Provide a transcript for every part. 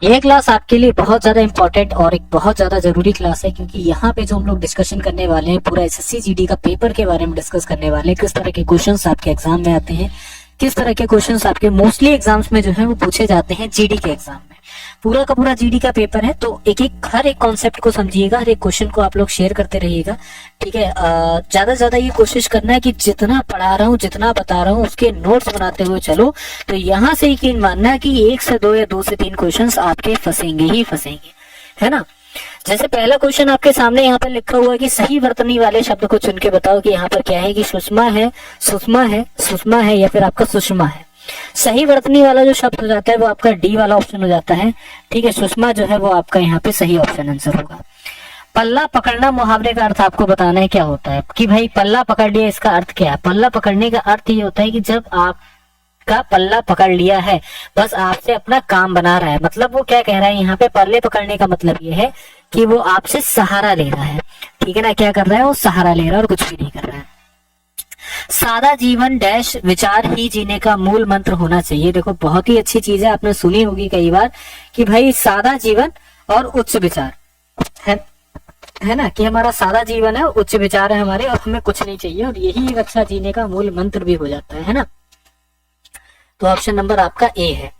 ये क्लास आपके लिए बहुत ज्यादा इंपॉर्टेंट और एक बहुत ज्यादा जरूरी क्लास है, क्योंकि यहाँ पे जो हम लोग डिस्कशन करने वाले हैं पूरा एसएससी जीडी का पेपर के बारे में डिस्कस करने वाले हैं। किस तरह के क्वेश्चंस आपके एग्जाम में आते हैं, किस तरह के क्वेश्चंस आपके मोस्टली एग्जाम्स में जो है वो पूछे जाते हैं जीडी के एग्जाम में। पूरा का पूरा जीडी का पेपर है, तो एक एक हर एक कॉन्सेप्ट को समझिएगा, हर एक क्वेश्चन को आप लोग शेयर करते रहिएगा, ठीक है। ज्यादा से ज्यादा ये कोशिश करना है कि जितना पढ़ा रहा हूँ, जितना बता रहा हूँ, उसके नोट्स बनाते हुए चलो। तो यहाँ से यकीन मानना है कि 1 से 2 या 2 से 3 क्वेश्चंस आपके फंसेंगे ही फंसेंगे, है ना। जैसे पहला क्वेश्चन आपके सामने यहाँ पर लिखा हुआ है कि सही वर्तनी वाले शब्द को चुन के बताओ कि यहाँ पर क्या है, कि सुषमा है, सुषमा है, सुषमा है, या फिर आपका सुषमा है। सही वर्तनी वाला जो शब्द हो जाता है वो आपका डी वाला ऑप्शन हो जाता है, ठीक है। सुषमा जो है वो आपका यहाँ पे सही ऑप्शन आंसर होगा। पल्ला पकड़ना मुहावरे का अर्थ आपको बताना है क्या होता है, कि भाई पल्ला पकड़ लिया, इसका अर्थ क्या है। पल्ला पकड़ने का अर्थ ये होता है कि जब आपका पल्ला पकड़ लिया है, बस आपसे अपना काम बना रहा है। मतलब वो क्या कह रहा है यहाँ पे, पल्ले पकड़ने का मतलब ये है कि वो आपसे सहारा ले रहा है, ठीक है ना। क्या कर रहा है, वो सहारा ले रहा है और कुछ भी नहीं कर रहा है। सादा जीवन डैश विचार ही जीने का मूल मंत्र होना चाहिए। देखो बहुत ही अच्छी चीज है, आपने सुनी होगी कई बार कि भाई सादा जीवन और उच्च विचार है ना, कि हमारा सादा जीवन है, उच्च विचार है हमारे, और हमें कुछ नहीं चाहिए, और यही एक अच्छा जीने का मूल मंत्र भी हो जाता है ना। तो ऑप्शन नंबर आपका ए है।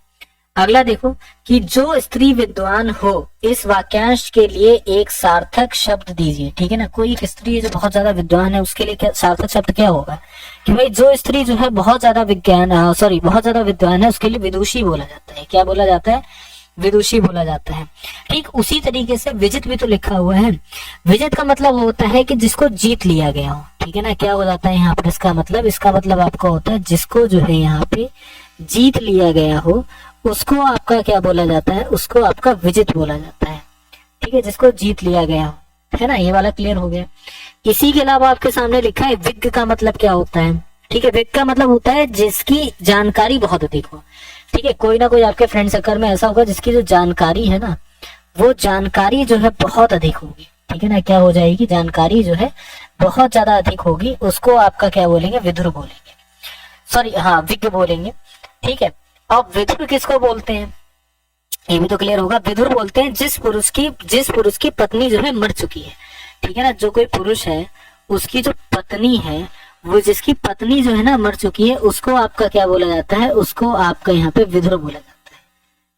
अगला देखो कि जो स्त्री विद्वान हो, इस वाक्यांश के लिए एक सार्थक शब्द दीजिए, ठीक है ना। कोई एक स्त्री जो बहुत ज्यादा विद्वान है उसके लिए क्या सार्थक शब्द क्या होगा, कि भाई जो स्त्री जो है बहुत ज्यादा बहुत ज्यादा विद्वान है उसके लिए विदुषी बोला जाता है। क्या बोला जाता है, विदुषी बोला जाता है। ठीक उसी तरीके से विजित भी तो लिखा हुआ है। विजित का मतलब होता है कि जिसको जीत लिया गया हो, ठीक है ना। क्या हो जाता है यहाँ पर इसका मतलब आपका होता है जिसको जो है यहाँ पे जीत लिया गया हो, उसको आपका क्या बोला जाता है, उसको आपका विजित बोला जाता है, ठीक है, जिसको जीत लिया गया हो, है ना। ये वाला क्लियर हो गया। इसी के अलावा आपके सामने लिखा है विज्ञ का मतलब क्या होता है, ठीक है। विज्ञ का मतलब होता है जिसकी जानकारी बहुत अधिक हो, ठीक है। कोई ना कोई आपके फ्रेंड सर्कल में ऐसा होगा जिसकी जो जानकारी है ना, वो जानकारी जो है बहुत अधिक होगी, ठीक है ना। क्या हो जाएगी, जानकारी जो है बहुत ज्यादा अधिक होगी, उसको आपका क्या बोलेंगे, विदुर बोलेंगे, सॉरी हाँ विज्ञ बोलेंगे, ठीक है। अब विदुर किसको बोलते हैं, ये भी तो क्लियर होगा। विदुर बोलते हैं जिस पुरुष की पत्नी जो है मर चुकी है, ठीक है ना। जो कोई पुरुष है उसकी जो पत्नी है, वो जिसकी पत्नी जो है ना मर चुकी है, उसको आपका क्या बोला जाता है, उसको आपका यहाँ पे विदुर बोला जाता है,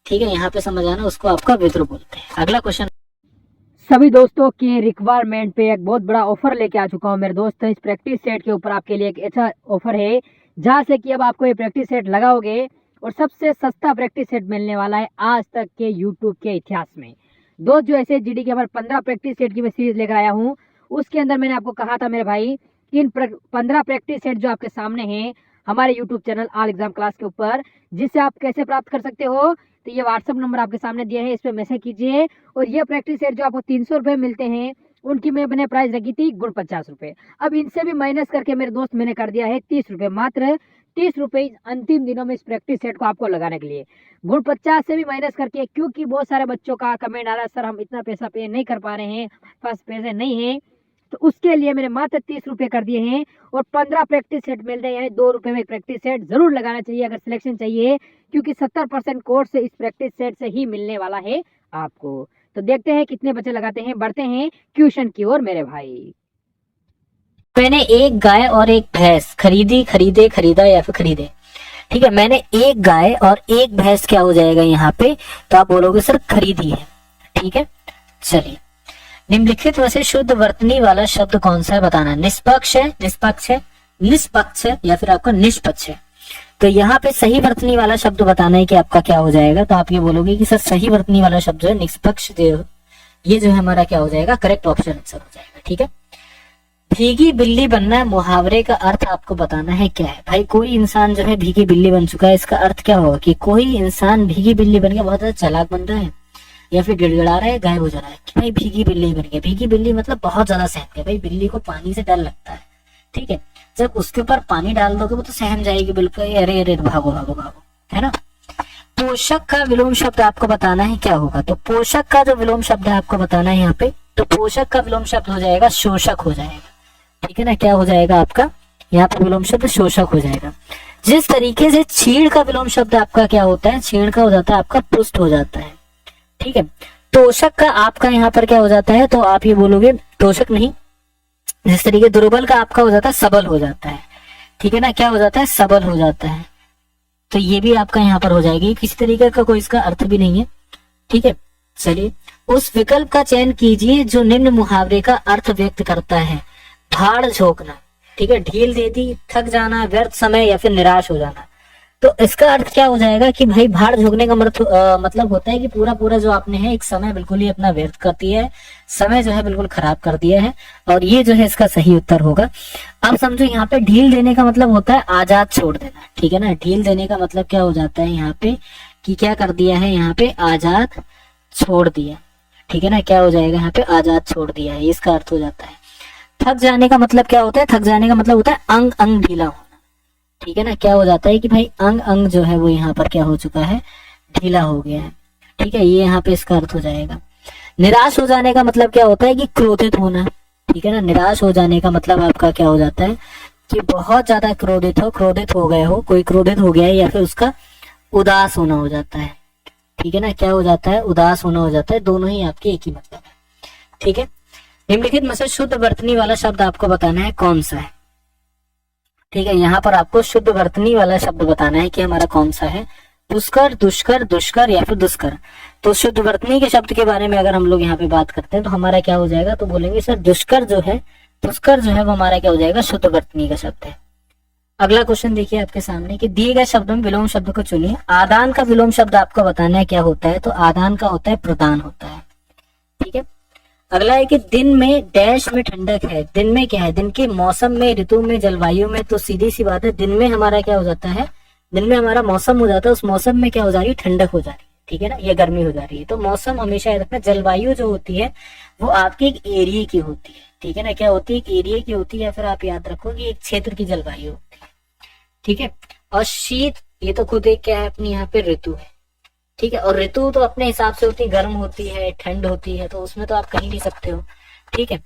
ठीक है। यहाँ पे समझ आना, उसको आपका विदुर बोलते हैं। अगला क्वेश्चन। सभी दोस्तों के रिक्वायरमेंट पे एक बहुत बड़ा ऑफर लेके आ चुका हूँ मेरे दोस्त। इस प्रैक्टिस सेट के ऊपर आपके लिए एक अच्छा ऑफर है, जहाँ से कि अब आपको ये प्रैक्टिस सेट लगाओगे और सबसे सस्ता प्रैक्टिस सेट मिलने वाला है आज तक के यूट्यूब के इतिहास में। दोस्त जो ऐसे जीडी के हमारे 15 प्रैक्टिस सेट की मैं सीरीज लेकर आया हूँ, उसके अंदर मैंने आपको कहा था मेरे भाई कि इन 15 प्रैक्टिस सेट जो आपके सामने हैं हमारे YouTube channel all exam class के ऊपर, जिससे आप कैसे प्राप्त कर सकते हो, तो ये व्हाट्सअप नंबर आपके सामने दिया है, इस पर मैसेज कीजिए। और ये प्रैक्टिस सेट जो आपको 300 रुपये मिलते हैं, उनकी मैंने प्राइस रखी थी गुण 50 रुपये। अब इनसे भी माइनस करके मेरे दोस्त मैंने कर दिया है 30 रुपये, मात्र 30 रुपये अंतिम दिनों में इस प्रैक्टिस सेट को आपको लगाने के लिए। गुण 50 से भी माइनस करके, क्योंकि बहुत सारे बच्चों का कमेंट आ रहा है सर हम इतना पैसा पे नहीं कर पा रहे हैं, पास पैसे नहीं है, तो उसके लिए मैंने मात्र 30 रुपये कर दिए हैं। और 15 प्रैक्टिस सेट मिल रहे हैं, यानी 2 रुपये में एक प्रैक्टिस सेट जरूर लगाना चाहिए अगर सिलेक्शन चाहिए, क्योंकि 70% कोर्स से इस प्रैक्टिस सेट से ही मिलने वाला है आपको। तो देखते हैं कितने बच्चे लगाते हैं, बढ़ते हैं क्वेश्चन की ओर मेरे भाई। मैंने एक गाय और एक भैंस खरीदा या फिर खरीदे, ठीक है। मैंने एक गाय और एक भैंस क्या हो जाएगा यहाँ पे, तो आप बोलोगे सर खरीदी है, ठीक है। चलिए, निम्नलिखित में से शुद्ध वर्तनी वाला शब्द कौन सा है बताना। निष्पक्ष है या फिर आपका निष्पक्ष है। तो यहाँ पे सही वर्तनी वाला शब्द बताना है कि आपका क्या हो जाएगा, तो आप ये बोलोगे कि सर सही वर्तनी वाला शब्द जो है निष्पक्ष, ये जो है हमारा क्या हो जाएगा, करेक्ट ऑप्शन आंसर हो जाएगा, ठीक है। भीगी बिल्ली बनना मुहावरे का अर्थ आपको बताना है क्या है। भाई कोई इंसान जो है भीगी बिल्ली बन चुका है, इसका अर्थ क्या होगा, कि कोई इंसान भीगी बिल्ली बन गया, बहुत ज्यादा चालाक बन रहा है, या फिर गिड़गिड़ा रहा है, गायब हो जा रहा है, कि भाई भीगी बिल्ली बन गया। भीगी बिल्ली मतलब बहुत ज्यादा सहम गया। भाई बिल्ली को पानी से डर लगता है, ठीक है। जब उसके ऊपर पानी डाल दोगे वो तो सहम जाएगी बिल्कुल, अरे अरे भागो भागो भागो, है ना। पोषक का विलोम शब्द आपको बताना है क्या होगा। तो पोषक का जो विलोम शब्द है आपको बताना है यहाँ पे, तो पोषक का विलोम शब्द हो जाएगा शोषक हो जाएगा, ठीक है ना। क्या हो जाएगा आपका यहाँ पे विलोम शब्द शोषक हो जाएगा। जिस तरीके से छीड़ का विलोम शब्द आपका क्या होता है, छीड़ का हो जाता है आपका पुष्ट हो जाता है, ठीक है। तोषक का आपका यहाँ पर क्या हो जाता है, तो आप ये बोलोगे तोषक नहीं, जिस तरीके दुर्बल का आपका हो जाता है सबल हो जाता है, ठीक है ना, क्या हो जाता है, सबल हो जाता है। तो ये भी आपका यहाँ पर हो जाएगी, किसी तरीके का कोई इसका अर्थ भी नहीं है, ठीक है। चलिए, उस विकल्प का चयन कीजिए जो निम्न मुहावरे का अर्थ व्यक्त करता है। भाड़ झोंकना, ठीक है, ढील दे दी, थक जाना, व्यर्थ समय या फिर निराश हो जाना। तो इसका अर्थ क्या हो जाएगा कि भाई भाड़ झोंकने का मतलब होता है कि पूरा पूरा जो आपने है एक समय बिल्कुल ही अपना व्यर्थ कर दिया है, समय जो है बिल्कुल खराब कर दिया है, और ये जो है इसका सही उत्तर होगा। अब समझो यहाँ पे ढील देने का मतलब होता है आजाद छोड़ देना, ठीक है ना। ढील देने का मतलब क्या हो जाता है यहाँ पे कि क्या कर दिया है, यहाँ पे आजाद छोड़ दिया, ठीक है ना, क्या हो जाएगा यहाँ पे आजाद छोड़ दिया है, इसका अर्थ हो जाता है। थक जाने का मतलब क्या होता है, थक जाने का मतलब होता है अंग अंग ढीला होना, ठीक है ना, क्या हो जाता है कि भाई अंग अंग जो है वो यहाँ पर क्या हो चुका है, ढीला हो गया है, ठीक है, ये यहाँ पे इसका अर्थ हो जाएगा। निराश हो जाने का मतलब क्या होता है कि क्रोधित होना, ठीक है ना। निराश हो जाने का मतलब आपका क्या हो जाता है कि बहुत ज्यादा क्रोधित हो गए हो, कोई क्रोधित हो गया है, या फिर उसका उदास होना हो जाता है, ठीक है ना, क्या हो जाता है, उदास होना हो जाता है। दोनों ही आपके एक ही मतलब है, ठीक है। निम्नलिखित में से शुद्ध वर्तनी वाला शब्द आपको बताना है कौन सा है, ठीक है। यहाँ पर आपको शुद्ध वर्तनी वाला शब्द बताना है कि हमारा कौन सा है, पुष्कर, दुष्कर, दुष्कर या फिर दुष्कर। तो शुद्ध वर्तनी के शब्द के बारे में अगर हम लोग यहाँ पे बात करते हैं तो हमारा क्या हो जाएगा, तो बोलेंगे सर दुष्कर जो है, पुष्कर जो है वो हमारा क्या हो जाएगा, शुद्ध वर्तनी का शब्द है। अगला क्वेश्चन देखिए आपके सामने कि दिए गए शब्दों में विलोम शब्द को चुनिए। आदान का विलोम शब्द आपको बताना है क्या होता है, तो आदान का होता है प्रदान होता है, ठीक है। अगला है कि दिन में डैश में ठंडक है, दिन में क्या है, दिन के मौसम में, ऋतु में, जलवायु में। तो सीधी सी बात है, दिन में हमारा क्या हो जाता है, दिन में हमारा मौसम हो जाता है, उस मौसम में क्या हो जा रही है, ठंडक हो जा रही है, ठीक है ना, ये गर्मी हो जा रही है। तो मौसम हमेशा याद रखना, जलवायु जो होती है वो आपके एक एरिया की होती है, ठीक है ना, क्या होती है, एक एरिया की होती है, फिर आप याद रखो कि एक क्षेत्र की जलवायु होती है, ठीक है। और शीत, ये तो खुद एक क्या है अपनी यहाँ पे ऋतु है, ठीक है। और ऋतु तो अपने हिसाब से होती है, गर्म होती है, ठंड होती है, तो उसमें तो आप कहीं नहीं सकते हो, ठीक है।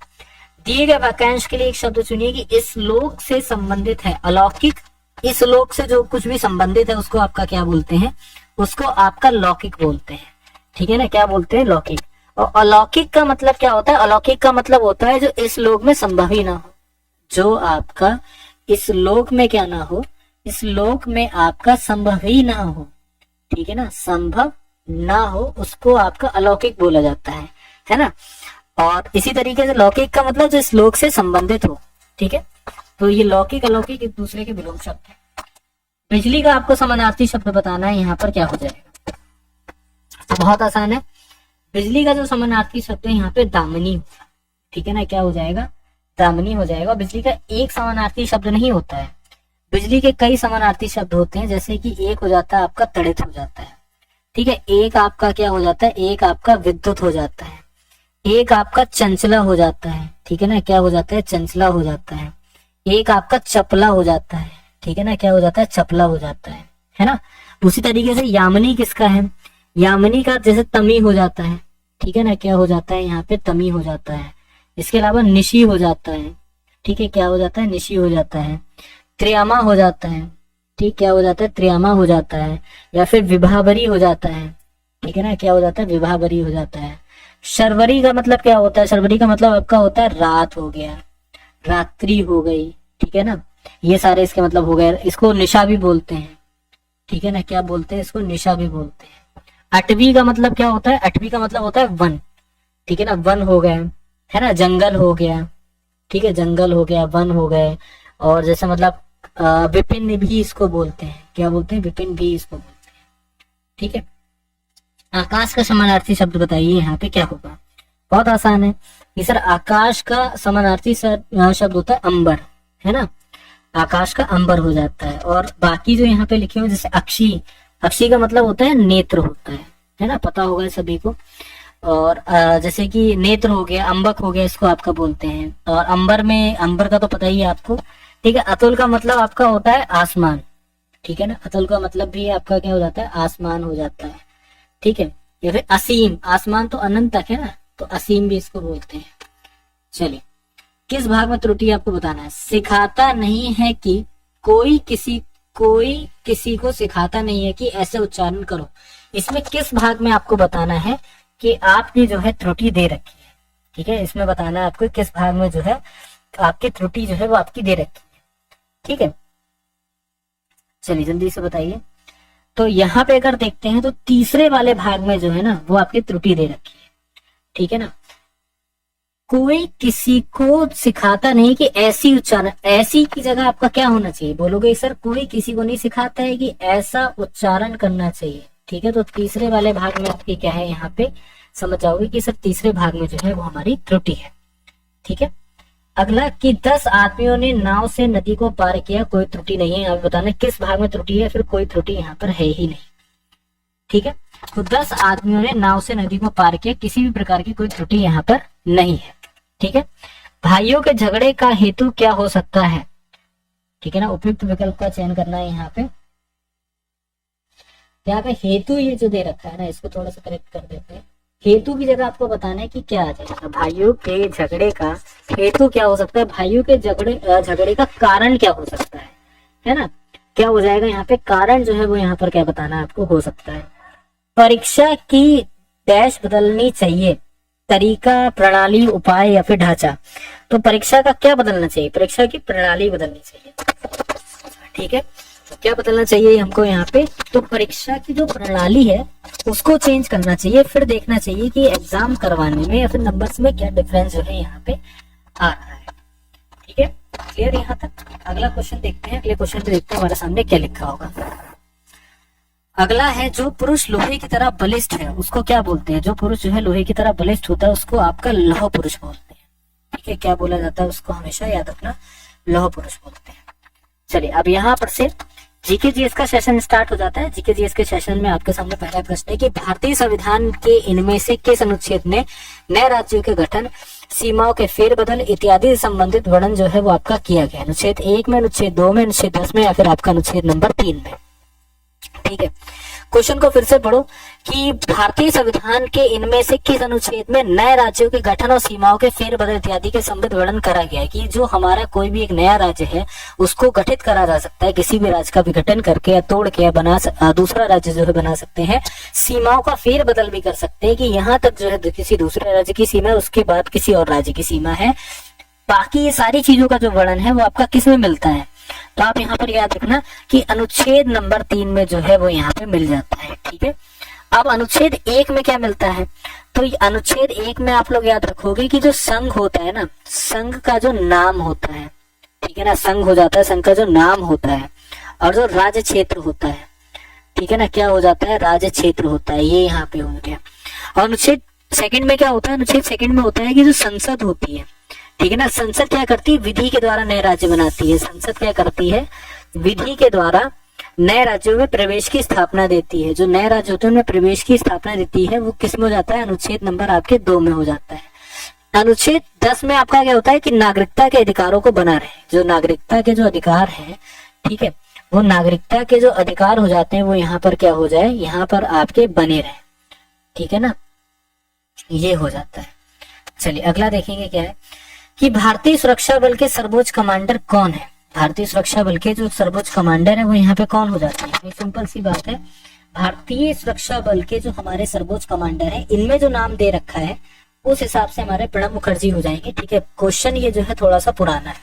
दिए गए वाक्यांश के लिए एक शब्द चुनिए कि इस लोक से संबंधित है। अलौकिक, इस लोक से जो कुछ भी संबंधित है उसको आपका क्या बोलते हैं, उसको आपका लौकिक बोलते हैं, ठीक है ना, क्या बोलते हैं, लौकिक। और अलौकिक का मतलब क्या होता है, अलौकिक का मतलब होता है जो इस लोक में संभव ही ना हो, जो आपका इस लोक में क्या ना हो, इस लोक में आपका संभव ही ना हो, ठीक है ना, संभव ना हो, उसको आपका अलौकिक बोला जाता है ना। और इसी तरीके से लौकिक का मतलब जो इस लोक से संबंधित हो, ठीक है। तो ये लौकिक अलौकिक एक दूसरे के विलोम शब्द है। बिजली का आपको समानार्थी शब्द बताना है, यहाँ पर क्या हो जाएगा, तो बहुत आसान है। बिजली का जो समानार्थी शब्द है यहाँ पे दामिनी, ठीक है ना, क्या हो जाएगा, दामिनी हो जाएगा। बिजली का एक समानार्थी शब्द नहीं होता है, बिजली के कई समानार्थी शब्द होते हैं, जैसे कि एक हो जाता है आपका तड़ित हो जाता है, ठीक है, एक आपका क्या हो जाता है, एक आपका विद्युत हो जाता है, एक आपका चंचला हो जाता है, ठीक है ना, क्या हो जाता है, चंचला हो जाता है, एक आपका चपला हो जाता है, ठीक है ना, क्या हो जाता है, चपला हो जाता है ना। उसी तरीके से यामिनी किसका है, यामिनी का जैसे तमी हो जाता है, ठीक है ना, क्या हो जाता है, यहाँ पे तमी हो जाता है। इसके अलावा निशी हो जाता है, ठीक है, क्या हो जाता है, निशी हो जाता है। त्रियामा हो जाता है, ठीक, क्या हो जाता है, त्रियामा हो जाता है। या फिर विभावरी हो जाता है, ठीक है ना, क्या हो जाता है, विभावरी हो जाता है। शर्वरी का मतलब क्या होता है, शर्वरी का मतलब आपका होता है रात हो गया, रात्रि हो गई, ठीक है ना, ये सारे इसके मतलब हो गए। इसको निशा भी बोलते हैं, ठीक है ना, क्या बोलते हैं, इसको निशा भी बोलते हैं। अटवी का मतलब क्या होता है, अटवी का मतलब होता है वन, ठीक है ना, वन हो गए, है ना, जंगल हो गया, ठीक है, जंगल हो गया, वन हो गए। और जैसे मतलब विपिन भी इसको बोलते हैं, क्या बोलते हैं, विपिन भी इसको बोलते हैं, ठीक है। आकाश का समानार्थी शब्द बताइए, यहाँ पे क्या होगा, बहुत आसान है कि सर आकाश का समानार्थी शब्द होता है अंबर, है ना, आकाश का अंबर हो जाता है। और बाकी जो यहाँ पे लिखे हुए जैसे अक्षी, अक्षी का मतलब होता है नेत्र होता है ना, पता होगा सभी को। और जैसे कि नेत्र हो गया, अंबक हो गया, इसको आपका बोलते हैं। और अंबर में, अंबर का तो पता ही है आपको, ठीक है। अतुल का मतलब आपका होता है आसमान, ठीक है ना, अतुल का मतलब भी आपका क्या हो जाता है, आसमान हो जाता है, ठीक है। या फिर असीम, आसमान तो अनंत तक है ना, तो असीम भी इसको बोलते हैं। चलिए, किस भाग में त्रुटि आपको बताना है, सिखाता नहीं है कि कोई किसी को सिखाता नहीं है कि ऐसे उच्चारण करो। इसमें किस भाग में आपको बताना है कि आपकी जो है त्रुटि दे रखी है, ठीक है। इसमें बताना है आपको किस भाग में जो है आपकी त्रुटि जो है वो आपकी दे रखी है, ठीक है। चलिए जल्दी से बताइए। तो यहाँ पे अगर देखते हैं तो तीसरे वाले भाग में जो है ना वो आपकी त्रुटि दे रखी है, ठीक है ना। कोई किसी को सिखाता नहीं कि ऐसी उच्चारण, ऐसी की जगह आपका क्या होना चाहिए, बोलोगे सर कोई किसी को नहीं सिखाता है कि ऐसा उच्चारण करना चाहिए, ठीक है। तो तीसरे वाले भाग में आपकी क्या है, यहाँ पे समझ जाओगे कि सर तीसरे भाग में जो है वो हमारी त्रुटि है, ठीक है। अगला कि 10 आदमियों ने नाव से नदी को पार किया, कोई त्रुटि नहीं है। आप बताना किस भाग में त्रुटि है, फिर कोई त्रुटि यहाँ पर है ही नहीं, ठीक है। तो 10 आदमियों ने नाव से नदी को पार किया, किसी भी प्रकार की कोई त्रुटि यहाँ पर नहीं है, ठीक है। भाइयों के झगड़े का हेतु क्या हो सकता है, ठीक है ना। उपयुक्त विकल्प का चयन करना है यहाँ पे। यहाँ पे हेतु ये जो दे रखा है ना, इसको थोड़ा सा करेक्ट कर देते हैं। हेतु की जगह आपको बताना है कि क्या आ जाएगा। भाइयों के झगड़े का हेतु क्या हो सकता है, भाइयों के झगड़े का कारण क्या हो सकता है ना। क्या हो जाएगा यहाँ पे, कारण जो है वो यहाँ पर क्या बताना आपको हो सकता है। परीक्षा की डैश बदलनी चाहिए, तरीका, प्रणाली, उपाय या फिर ढांचा। तो परीक्षा का क्या बदलना चाहिए, परीक्षा की प्रणाली बदलनी चाहिए, ठीक है। तो क्या बदलना चाहिए हमको यहाँ पे, तो परीक्षा की जो प्रणाली है उसको चेंज करना चाहिए। फिर देखना चाहिए कि एग्जाम करवाने में या फिर नंबर्स में क्या डिफरेंस जो है यहाँ पे आ रहा है, ठीक है। क्लियर यहाँ तक। अगला क्वेश्चन देखते हैं। अगले क्वेश्चन पे देखते हैं हमारे सामने क्या लिखा होगा। अगला है जो पुरुष लोहे की तरह बलिष्ठ है उसको क्या बोलते हैं। जो पुरुष जो है लोहे की तरह बलिष्ठ होता है उसको आपका लौह पुरुष बोलते हैं, ठीक है। क्या बोला जाता है उसको, हमेशा याद रखना, लौह पुरुष बोलते हैं। चलिए अब यहाँ पर से जीके जीएस का सेशन स्टार्ट हो जाता है। जीके जीएस के सेशन में आपके सामने पहला प्रश्न है कि भारतीय संविधान के इनमें से किस अनुच्छेद ने नए राज्यों के गठन, सीमाओं के फेरबदल इत्यादि संबंधित वर्णन जो है वो आपका किया गया। अनुच्छेद 1 में, अनुच्छेद 2 में, अनुच्छेद 10 में या फिर आपका अनुच्छेद नंबर 3 में, ठीक है। क्वेश्चन को फिर से पढ़ो कि भारतीय संविधान के इनमें से किस अनुच्छेद में नए राज्यों के गठन और सीमाओं के फेरबदल इत्यादि के संबंधित वर्णन करा गया है। कि जो हमारा कोई भी एक नया राज्य है उसको गठित करा जा सकता है, किसी भी राज्य का विघटन करके या तोड़ के या दूसरा राज्य जो है बना सकते हैं। सीमाओं का फेरबदल भी कर सकते हैं कि यहाँ तक जो है किसी दूसरे राज्य की सीमा है, उसके बाद किसी और राज्य की सीमा है। बाकी ये सारी चीजों का जो वर्णन है वो आपका किस में मिलता है, तो आप यहाँ पर याद रखना कि अनुच्छेद नंबर 3 में जो है वो यहाँ पे मिल जाता है, ठीक है। अब अनुच्छेद 1 में क्या मिलता है, तो अनुच्छेद 1 में आप लोग याद रखोगे कि जो संघ होता है ना, संघ का जो नाम होता है, ठीक है ना, संघ हो जाता है, संघ का जो नाम होता है, और जो राज्य क्षेत्र होता है, ठीक है ना, क्या हो जाता है, राज्य क्षेत्र होता है, ये यहाँ पे हो गया। और अनुच्छेद 2 में क्या होता है, अनुच्छेद 2 में होता है कि जो संसद होती है, ठीक है ना, संसद क्या करती है, विधि के द्वारा नए राज्य बनाती है। संसद क्या करती है, विधि के द्वारा नए राज्यों में प्रवेश की स्थापना देती है। जो नए राज्य होते हैं उनमें प्रवेश की स्थापना देती है, वो किस में हो जाता है, अनुच्छेद नंबर आपके 2 में हो जाता है। अनुच्छेद 10 में आपका क्या होता है कि नागरिकता के अधिकारों को बना रहे। जो नागरिकता के जो अधिकार है, ठीक है, वो नागरिकता के जो अधिकार हो जाते हैं वो यहाँ पर क्या हो जाए, यहाँ पर आपके बने रहे, ठीक है ना, ये हो जाता है। चलिए अगला देखेंगे क्या है कि भारतीय सुरक्षा बल के सर्वोच्च कमांडर कौन है। भारतीय सुरक्षा बल के जो सर्वोच्च कमांडर है वो यहाँ पे कौन हो जाते हैं, सिंपल सी बात है। भारतीय सुरक्षा बल के जो हमारे सर्वोच्च कमांडर है, इनमें जो नाम दे रखा है उस हिसाब से हमारे प्रणब मुखर्जी हो जाएंगे, ठीक है। क्वेश्चन ये जो है थोड़ा सा पुराना है,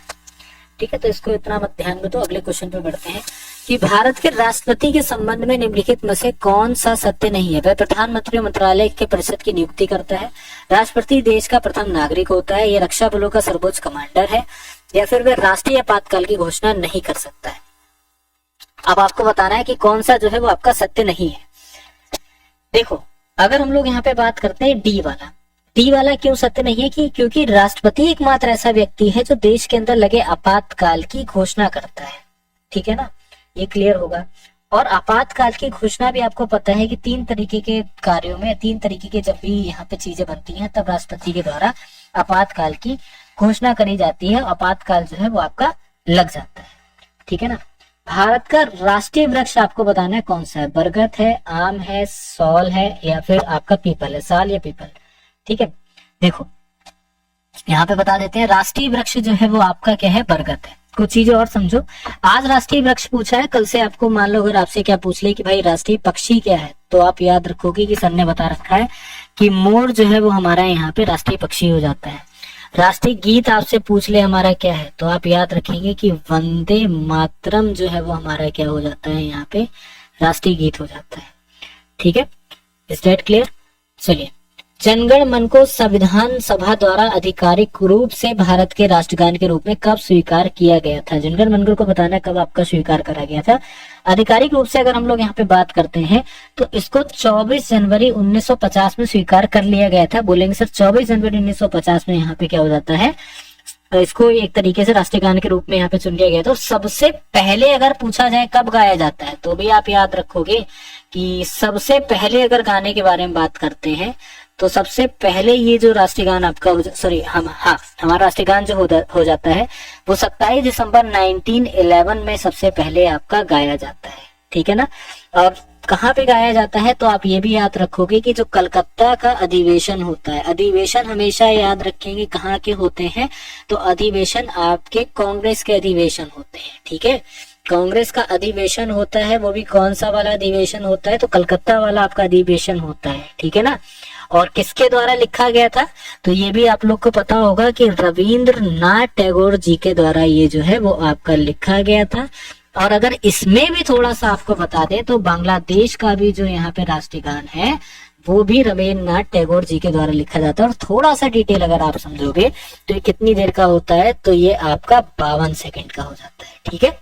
ठीक है, तो इसको इतना मत ध्यान में। तो अगले क्वेश्चन पे बढ़ते हैं कि भारत के राष्ट्रपति के संबंध में निम्नलिखित में से कौन सा सत्य नहीं है। वह प्रधानमंत्री मंत्रालय के परिषद की नियुक्ति करता है, राष्ट्रपति देश का प्रथम नागरिक होता है, ये रक्षा बलों का सर्वोच्च कमांडर है, या फिर वह राष्ट्रीय आपातकाल की घोषणा नहीं कर सकता है। अब आपको बताना है कि कौन सा जो है वो आपका सत्य नहीं है। देखो अगर हम लोग यहाँ पे बात करते हैं डी वाला क्यों सत्य नहीं है, कि क्योंकि राष्ट्रपति एकमात्र ऐसा व्यक्ति है जो देश के अंदर लगे आपातकाल की घोषणा करता है, ठीक है ना, ये क्लियर होगा। और आपातकाल की घोषणा भी आपको पता है कि 3 तरीके के कार्यों में, 3 तरीके के जब भी यहाँ पे चीजें बनती हैं तब राष्ट्रपति के द्वारा आपातकाल की घोषणा करी जाती है, आपातकाल जो है वो आपका लग जाता है, ठीक है ना। भारत का राष्ट्रीय वृक्ष आपको बताना है कौन सा है, बरगद है, आम है, सौल है, या फिर आपका पीपल है, साल या पीपल, ठीक है। देखो यहाँ पे बता देते हैं, राष्ट्रीय वृक्ष जो है वो आपका क्या है, बरगद है, कुछ चीजें और समझो। आज राष्ट्रीय वृक्ष पूछा है, कल से आपको मान लो अगर आपसे क्या पूछ ले कि भाई राष्ट्रीय पक्षी क्या है, तो आप याद रखोगे कि सर ने बता रखा है कि मोर जो है वो हमारा यहाँ पे राष्ट्रीय पक्षी हो जाता है। राष्ट्रीय गीत आपसे पूछ ले हमारा क्या है, तो आप याद रखेंगे कि वंदे मातरम जो है वो हमारा क्या हो जाता है, यहाँ पे राष्ट्रीय गीत हो जाता है। ठीक है, इज दैट क्लियर? चलिए, जनगण मन को संविधान सभा द्वारा आधिकारिक रूप से भारत के राष्ट्रगान के रूप में कब स्वीकार किया गया था? जनगण मन को बताना कब आपका स्वीकार करा गया था। आधिकारिक रूप से अगर हम लोग यहाँ पे बात करते हैं तो इसको 24 जनवरी 1950 में स्वीकार कर लिया गया था। बोलेंगे सर 24 जनवरी 1950 में यहाँ पे क्या हो जाता है, इसको एक तरीके से राष्ट्रीय गान के रूप में यहाँ पे चुन लिया गया। तो सबसे पहले अगर पूछा जाए कब गाया जाता है, तो भी आप याद रखोगे कि सबसे पहले अगर गाने के बारे में बात करते हैं तो सबसे पहले ये जो राष्ट्रीय गान आपका हमारा राष्ट्रीय गान जो हो जाता है वो 27 दिसंबर 1911 में सबसे पहले आपका गाया जाता है। ठीक है ना। और कहाँ पे गाया जाता है, तो आप ये भी याद रखोगे कि जो कलकत्ता का अधिवेशन होता है, अधिवेशन हमेशा याद रखेंगे कहाँ के होते हैं, तो अधिवेशन आपके कांग्रेस के अधिवेशन होते हैं। ठीक है, कांग्रेस का अधिवेशन होता है, वो भी कौन सा वाला अधिवेशन होता है, तो कलकत्ता वाला आपका अधिवेशन होता है। ठीक है ना। और किसके द्वारा लिखा गया था, तो ये भी आप लोग को पता होगा कि रविंद्रनाथ टैगोर जी के द्वारा ये जो है वो आपका लिखा गया था। और अगर इसमें भी थोड़ा सा आपको बता दें तो बांग्लादेश का भी जो यहाँ पे राष्ट्रीय गान है वो भी रविंद्रनाथ टैगोर जी के द्वारा लिखा जाता है। और थोड़ा सा डिटेल अगर आप समझोगे तो ये कितनी देर का होता है, तो ये आपका 52 सेकंड का हो जाता है। ठीक है,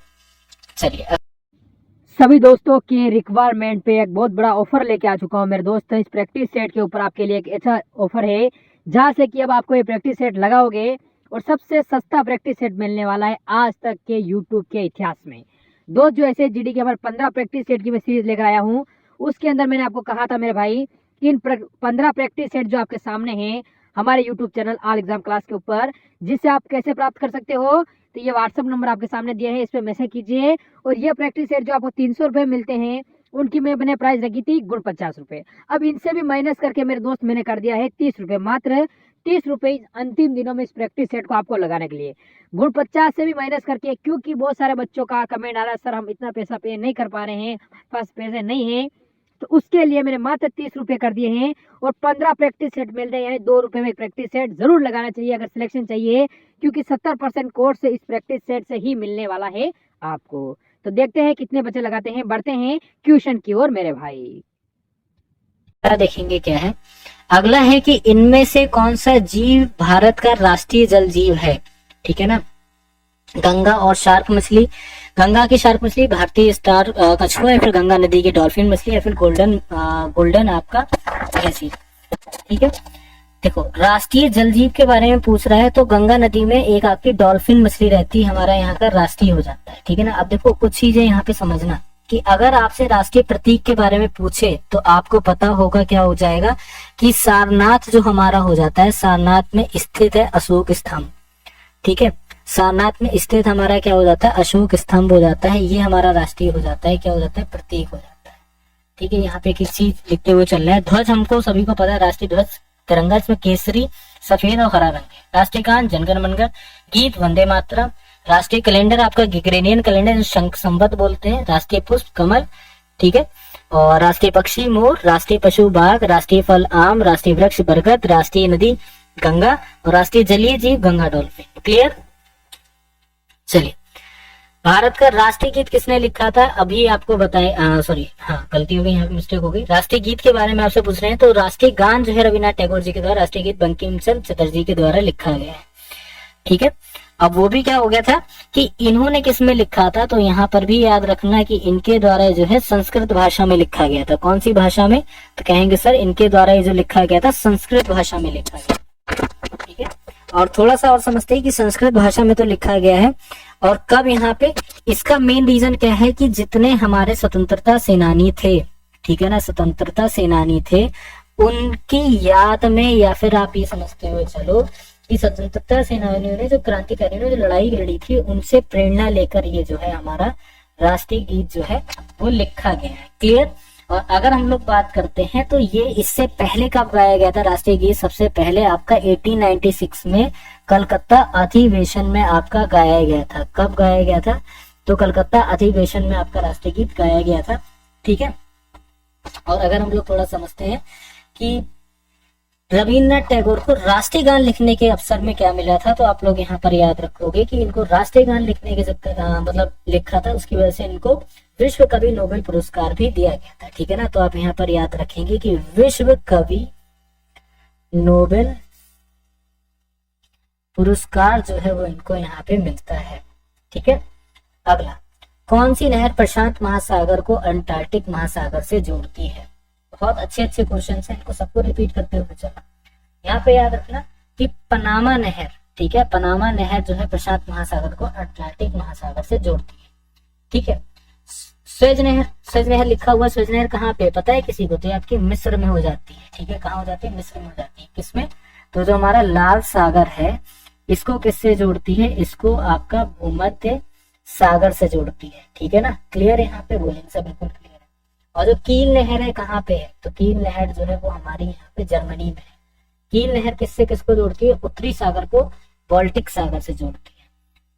चलिए सभी दोस्तों के रिक्वायरमेंट पे एक बहुत बड़ा ऑफर लेके आ चुका हूँ मेरे दोस्त। इस प्रैक्टिस सेट के ऊपर आपके लिए एक अच्छा ऑफर है, जहाँ से कि अब आपको ये प्रैक्टिस सेट लगाओगे और सबसे सस्ता प्रैक्टिस सेट मिलने वाला है आज तक के यूट्यूब के इतिहास में। दोस्त जो ऐसे जीडी के हमारे 15 प्रैक्टिस सेट की मैं सीरीज लेकर आया हूँ, उसके अंदर मैंने आपको कहा था मेरे भाई कि इन 15 प्रैक्टिस सेट जो आपके सामने हैं हमारे YouTube channel all exam class के ऊपर, जिससे आप कैसे प्राप्त कर सकते हो, तो ये व्हाट्सअप नंबर आपके सामने दिया है, इस पर मैसेज कीजिए। और ये प्रैक्टिस सेट जो आपको 300 रुपये मिलते हैं, उनकी मैंने प्राइस रखी थी गुण 50 रुपये। अब इनसे भी माइनस करके मेरे दोस्त मैंने कर दिया है 30 रुपये, मात्र 30 रुपये अंतिम दिनों में इस प्रैक्टिस सेट को आपको लगाने के लिए। गुण 50 से भी माइनस करके, क्योंकि बहुत सारे बच्चों का कमेंट आ रहा है सर हम इतना पैसा पे नहीं कर पा रहे हैं, पास पैसे नहीं है, तो उसके लिए मैंने मात्र 30 रुपये कर दिए हैं। और 15 प्रैक्टिस सेट मिल रहे हैं, यानी 2 रुपये में एक प्रैक्टिस सेट जरूर लगाना चाहिए अगर सिलेक्शन चाहिए, क्योंकि 70% कोर्स से इस प्रैक्टिस सेट से ही मिलने वाला है आपको। तो देखते हैं कितने बच्चे लगाते हैं, बढ़ते हैं क्वेश्चन की ओर मेरे भाई। देखेंगे क्या है। अगला है कि इनमें से कौन सा जीव भारत का राष्ट्रीय जल जीव है। ठीक है ना। गंगा और शार्क मछली, गंगा की शार्क मछली, भारतीय स्टार कछुआ, या फिर गंगा नदी की डॉल्फिन मछली, या फिर गोल्डन आपका ऐसी। ठीक है, देखो राष्ट्रीय जल जीव के बारे में पूछ रहा है, तो गंगा नदी में एक आपकी डॉल्फिन मछली रहती है, हमारा यहाँ का राष्ट्रीय हो जाता है। ठीक है ना। अब देखो कुछ चीजें यहाँ पे समझना कि अगर आपसे राष्ट्रीय प्रतीक के बारे में पूछे तो आपको पता होगा क्या हो जाएगा कि सारनाथ जो हमारा हो जाता है, सारनाथ में स्थित है अशोक स्तंभ। ठीक है, सारनाथ में स्थित हमारा क्या हो जाता है, अशोक स्तंभ हो जाता है। ये हमारा राष्ट्रीय हो जाता है, क्या हो जाता है, प्रतीक हो जाता है। ठीक है, यहाँ पे एक चीज लिखते हुए चल रहा है। ध्वज हमको सभी को पता है, राष्ट्रीय ध्वज तिरंगा, इसमें केसरी सफेद और हरा रंग है। राष्ट्रीय गान जनगण मनगण, गीत वंदे मातरम। राष्ट्रीय कैलेंडर आपका ग्रेगोरियन कैलेंडर, शंख संवत बोलते हैं। राष्ट्रीय पुष्प कमल। ठीक है, और राष्ट्रीय पक्षी मोर, राष्ट्रीय पशु बाघ, राष्ट्रीय फल आम, राष्ट्रीय वृक्ष बरगद, राष्ट्रीय नदी गंगा, और राष्ट्रीय जलीय जीव गंगा डॉल्फिन। क्लियर। चलिए, भारत का राष्ट्रीय गीत किसने लिखा था, अभी आपको बताए, सॉरी गलती हो गई, यहाँ पे मिस्टेक हो गई। राष्ट्रीय गीत के बारे में आपसे पूछ रहे हैं, तो राष्ट्रीय गान जो है रविन्द्रनाथ टैगोर जी के द्वारा, राष्ट्रीय गीत बंकिम चंद्र चटर्जी के द्वारा लिखा गया है। ठीक है, अब वो भी क्या हो गया था कि इन्होंने किस में लिखा था, तो यहाँ पर भी याद रखना कि इनके द्वारा जो है संस्कृत भाषा में लिखा गया था। कौन सी भाषा में, तो कहेंगे सर इनके द्वारा ये जो लिखा गया था संस्कृत भाषा में लिखा गया। ठीक है, और थोड़ा सा और समझते हैं कि संस्कृत भाषा में तो लिखा गया है, और कब यहाँ पे, इसका मेन रीजन क्या है कि जितने हमारे स्वतंत्रता सेनानी थे, ठीक है ना, स्वतंत्रता सेनानी थे, उनकी याद में, या फिर आप ये समझते हुए चलो कि स्वतंत्रता सेनानियों ने, जो क्रांतिकारियों ने जो लड़ाई लड़ी थी, उनसे प्रेरणा लेकर ये जो है हमारा राष्ट्रीय गीत जो है वो लिखा गया है। क्लियर। और अगर हम लोग बात करते हैं तो ये इससे पहले कब गाया गया था राष्ट्रीय गीत? सबसे पहले आपका 1896 में कलकत्ता अधिवेशन में आपका गाया गया था। कब गाया गया था? तो कलकत्ता अधिवेशन में आपका राष्ट्रीय गीत गाया गया था। ठीक है। और अगर हम लोग थोड़ा समझते हैं कि रविन्द्रनाथ टैगोर को राष्ट्रीय गान लिखने के अवसर में क्या मिला था, तो आप लोग यहाँ पर याद रखोगे कि इनको राष्ट्रीय गान लिखने के चक्कर मतलब लिखा था, उसकी वजह से इनको विश्व कवि नोबेल पुरस्कार भी दिया गया था। ठीक है ना। तो आप यहाँ पर याद रखेंगे कि विश्व कवि नोबेल पुरस्कार जो है वो इनको यहाँ पे मिलता है। ठीक है। अगला, कौन सी नहर प्रशांत महासागर को अंटार्कटिक महासागर से जोड़ती है? बहुत अच्छे अच्छे क्वेश्चन है, इनको सबको रिपीट करते हुए चलो। यहाँ पे याद रखना कि पनामा नहर, ठीक है, पनामा नहर जो है प्रशांत महासागर को अटलांटिक महासागर से जोड़ती है। ठीक है। स्वेज नहर, स्वेज नहर लिखा हुआ, स्वेज नहर कहाँ पे पता है किसी को? तो ये आपकी मिस्र में हो जाती है। ठीक है। कहाँ हो जाती है? मिस्र में हो जाती है। किसमें? तो जो हमारा लाल सागर है इसको किससे जोड़ती है? इसको आपका भूमध्य सागर से जोड़ती है। ठीक है ना। क्लियर है? यहाँ पे बोलेंगे सब बिल्कुल क्लियर है। और जो कील नहर है कहाँ पे है? तो कील नहर जो है वो हमारी यहाँ पे जर्मनी में है। कील नहर किससे किसको जोड़ती है? उत्तरी सागर को बाल्टिक सागर से जोड़ती है।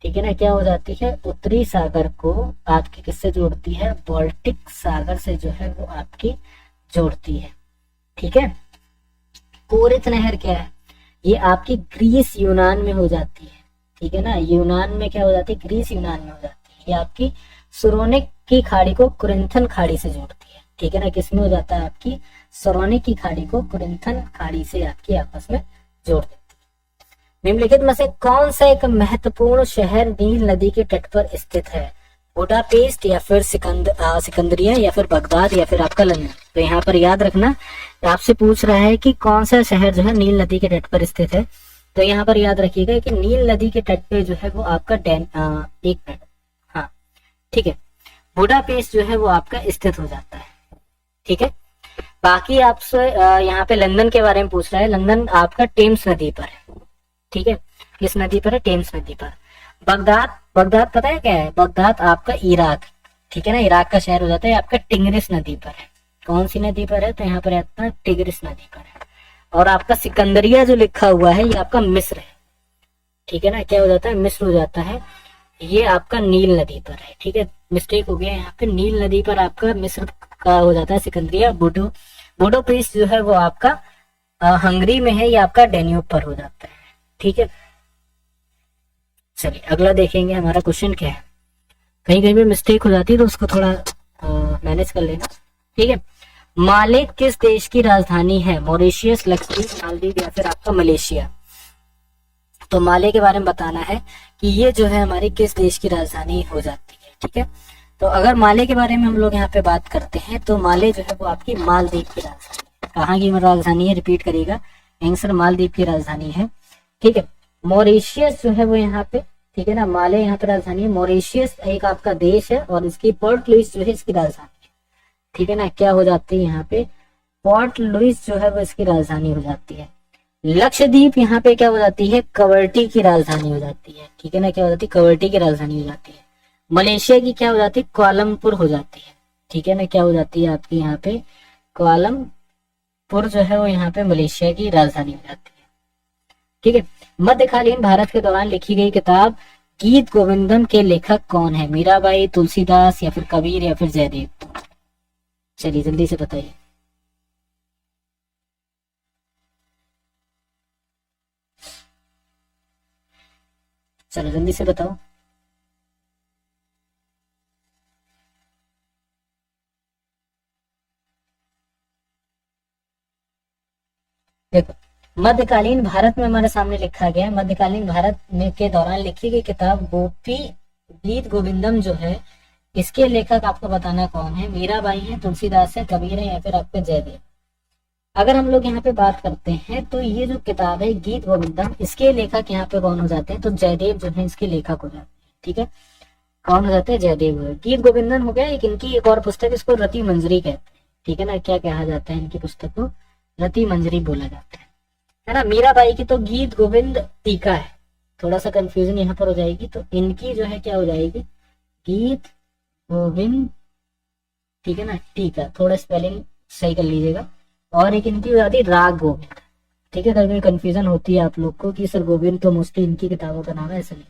ठीक है ना। क्या हो जाती है? उत्तरी सागर को आपकी किससे जोड़ती है? बाल्टिक सागर से जो है वो आपकी जोड़ती है। ठीक है। कोरित नहर क्या है? ये आपकी ग्रीस यूनान में हो जाती है। ठीक है ना। यूनान में क्या हो जाती है? ग्रीस यूनान में हो जाती है। ये आपकी सुरोनिक की खाड़ी को कुरिंथन खाड़ी से जोड़ती है। ठीक है ना। किसमें हो जाता है? आपकी सुरोनिक की खाड़ी को कुरिंथन खाड़ी से आपकी आपस में जोड़ देती है। निम्नलिखित में से कौन सा एक महत्वपूर्ण शहर नील नदी के तट पर स्थित है? बुडापेस्ट या फिर सिकंदरिया या फिर बगदाद या फिर आपका लंदन? तो यहाँ पर याद रखना, आपसे पूछ रहा है कि कौन सा शहर जो है नील नदी के तट पर स्थित है। तो यहाँ पर याद रखिएगा कि नील नदी के तट पे जो है वो आपका एक मिनट, हाँ ठीक है, बुडापेस्ट जो है वो आपका स्थित हो जाता है। ठीक है। बाकी आपसे यहाँ पे लंदन के बारे में पूछ रहा है। लंदन आपका टेम्स नदी पर है। ठीक है। किस नदी पर है? टेम्स नदी पर। बगदाद, बगदाद पता है क्या है? बगदाद आपका इराक, ठीक है ना, इराक का शहर हो जाता है, आपका टिग्रिस नदी पर है। कौन सी नदी पर है? तो यहाँ पर आपका टिग्रिस नदी पर है। और आपका सिकंदरिया जो लिखा हुआ है ये आपका मिस्र है। ठीक है ना। क्या हो जाता है? मिस्र हो जाता है। ये आपका नील नदी पर है। ठीक है। मिस्टेक हो गया यहाँ पे, नील नदी पर आपका मिस्र का हो जाता है सिकंदरिया। बुडापेस्ट जो है वो आपका हंगरी में है, ये आपका डेन्यूब पर हो जाता है। ठीक है। चलिए अगला देखेंगे हमारा क्वेश्चन क्या है। कहीं कहीं पे मिस्टेक हो जाती है तो उसको थोड़ा मैनेज कर लेना। ठीक है। माले किस देश की राजधानी है? मॉरिशियस, लक्षद्वीप, मालदीव या फिर आपका मलेशिया? तो माले के बारे में बताना है कि ये जो है हमारी किस देश की राजधानी हो जाती है। ठीक है। तो अगर माले के बारे में हम लोग यहाँ पे बात करते हैं तो माले जो है वो आपकी मालदीव की राजधानी है। कहाँ की राजधानी है? रिपीट करिएगा, आंसर मालदीव की राजधानी है। ठीक है। मॉरिशियस जो है वो यहाँ पे, ठीक है ना, माले यहाँ पे राजधानी है। मॉरिशियस एक आपका देश है और इसकी पोर्ट लुइस जो है इसकी राजधानी है। ठीक है ना। क्या हो जाती है यहाँ पे? पोर्ट लुइस जो है वो इसकी राजधानी हो जाती है। लक्षद्वीप यहाँ पे क्या हो जाती है? कवरटी की राजधानी हो जाती है। ठीक है ना। क्या हो जाती है? कवरटी की राजधानी हो जाती है। मलेशिया की क्या हो जाती है? कुआलालंपुर हो जाती है। ठीक है ना। क्या हो जाती है आपकी यहाँ पे? कुआलालंपुर जो है वो यहाँ पे मलेशिया की राजधानी हो जाती है। ठीक है। मध्यकालीन भारत के दौरान लिखी गई किताब गीत गोविंदम के लेखक कौन है? मीराबाई, तुलसीदास या फिर कबीर या फिर जयदेव? चलिए जल्दी से बताइए। चलो जल्दी से बताओ। देखो, मध्यकालीन भारत में हमारे सामने लिखा गया, मध्यकालीन भारत में के दौरान लिखी गई किताब गोपी गीत गोविंदम जो है इसके लेखक आपको बताना कौन है? मीराबाई है, तुलसीदास है, कबीर है या फिर आपके जयदेव? अगर हम लोग यहाँ पे बात करते हैं तो ये जो किताब है गीत गोविंदम, इसके लेखक यहाँ पे कौन हो जाते हैं? तो जयदेव जो है इसके लेखक हो जाते हैं। ठीक है। कौन हो जाते हैं? जयदेव है। गीत गोविंदम हो गया। एक इनकी एक और पुस्तक, इसको रति मंजरी कहते हैं। ठीक है ना। क्या कहा जाता है? इनकी पुस्तक को रति मंजरी बोला जाता है ना। मीराबाई की तो गीत गोविंद टीका है, थोड़ा सा कंफ्यूजन यहाँ पर हो जाएगी। तो इनकी जो है क्या हो जाएगी? गीत गोविंद ठीक है ना, ठीक है, थोड़ा स्पेलिंग सही कर लीजिएगा। और एक इनकी हो जाती है राग गोविंद। ठीक है, कभी कंफ्यूजन होती है आप लोग को कि सर गोविंद तो मोस्टली इनकी किताबों का नाम है, ऐसा नहीं।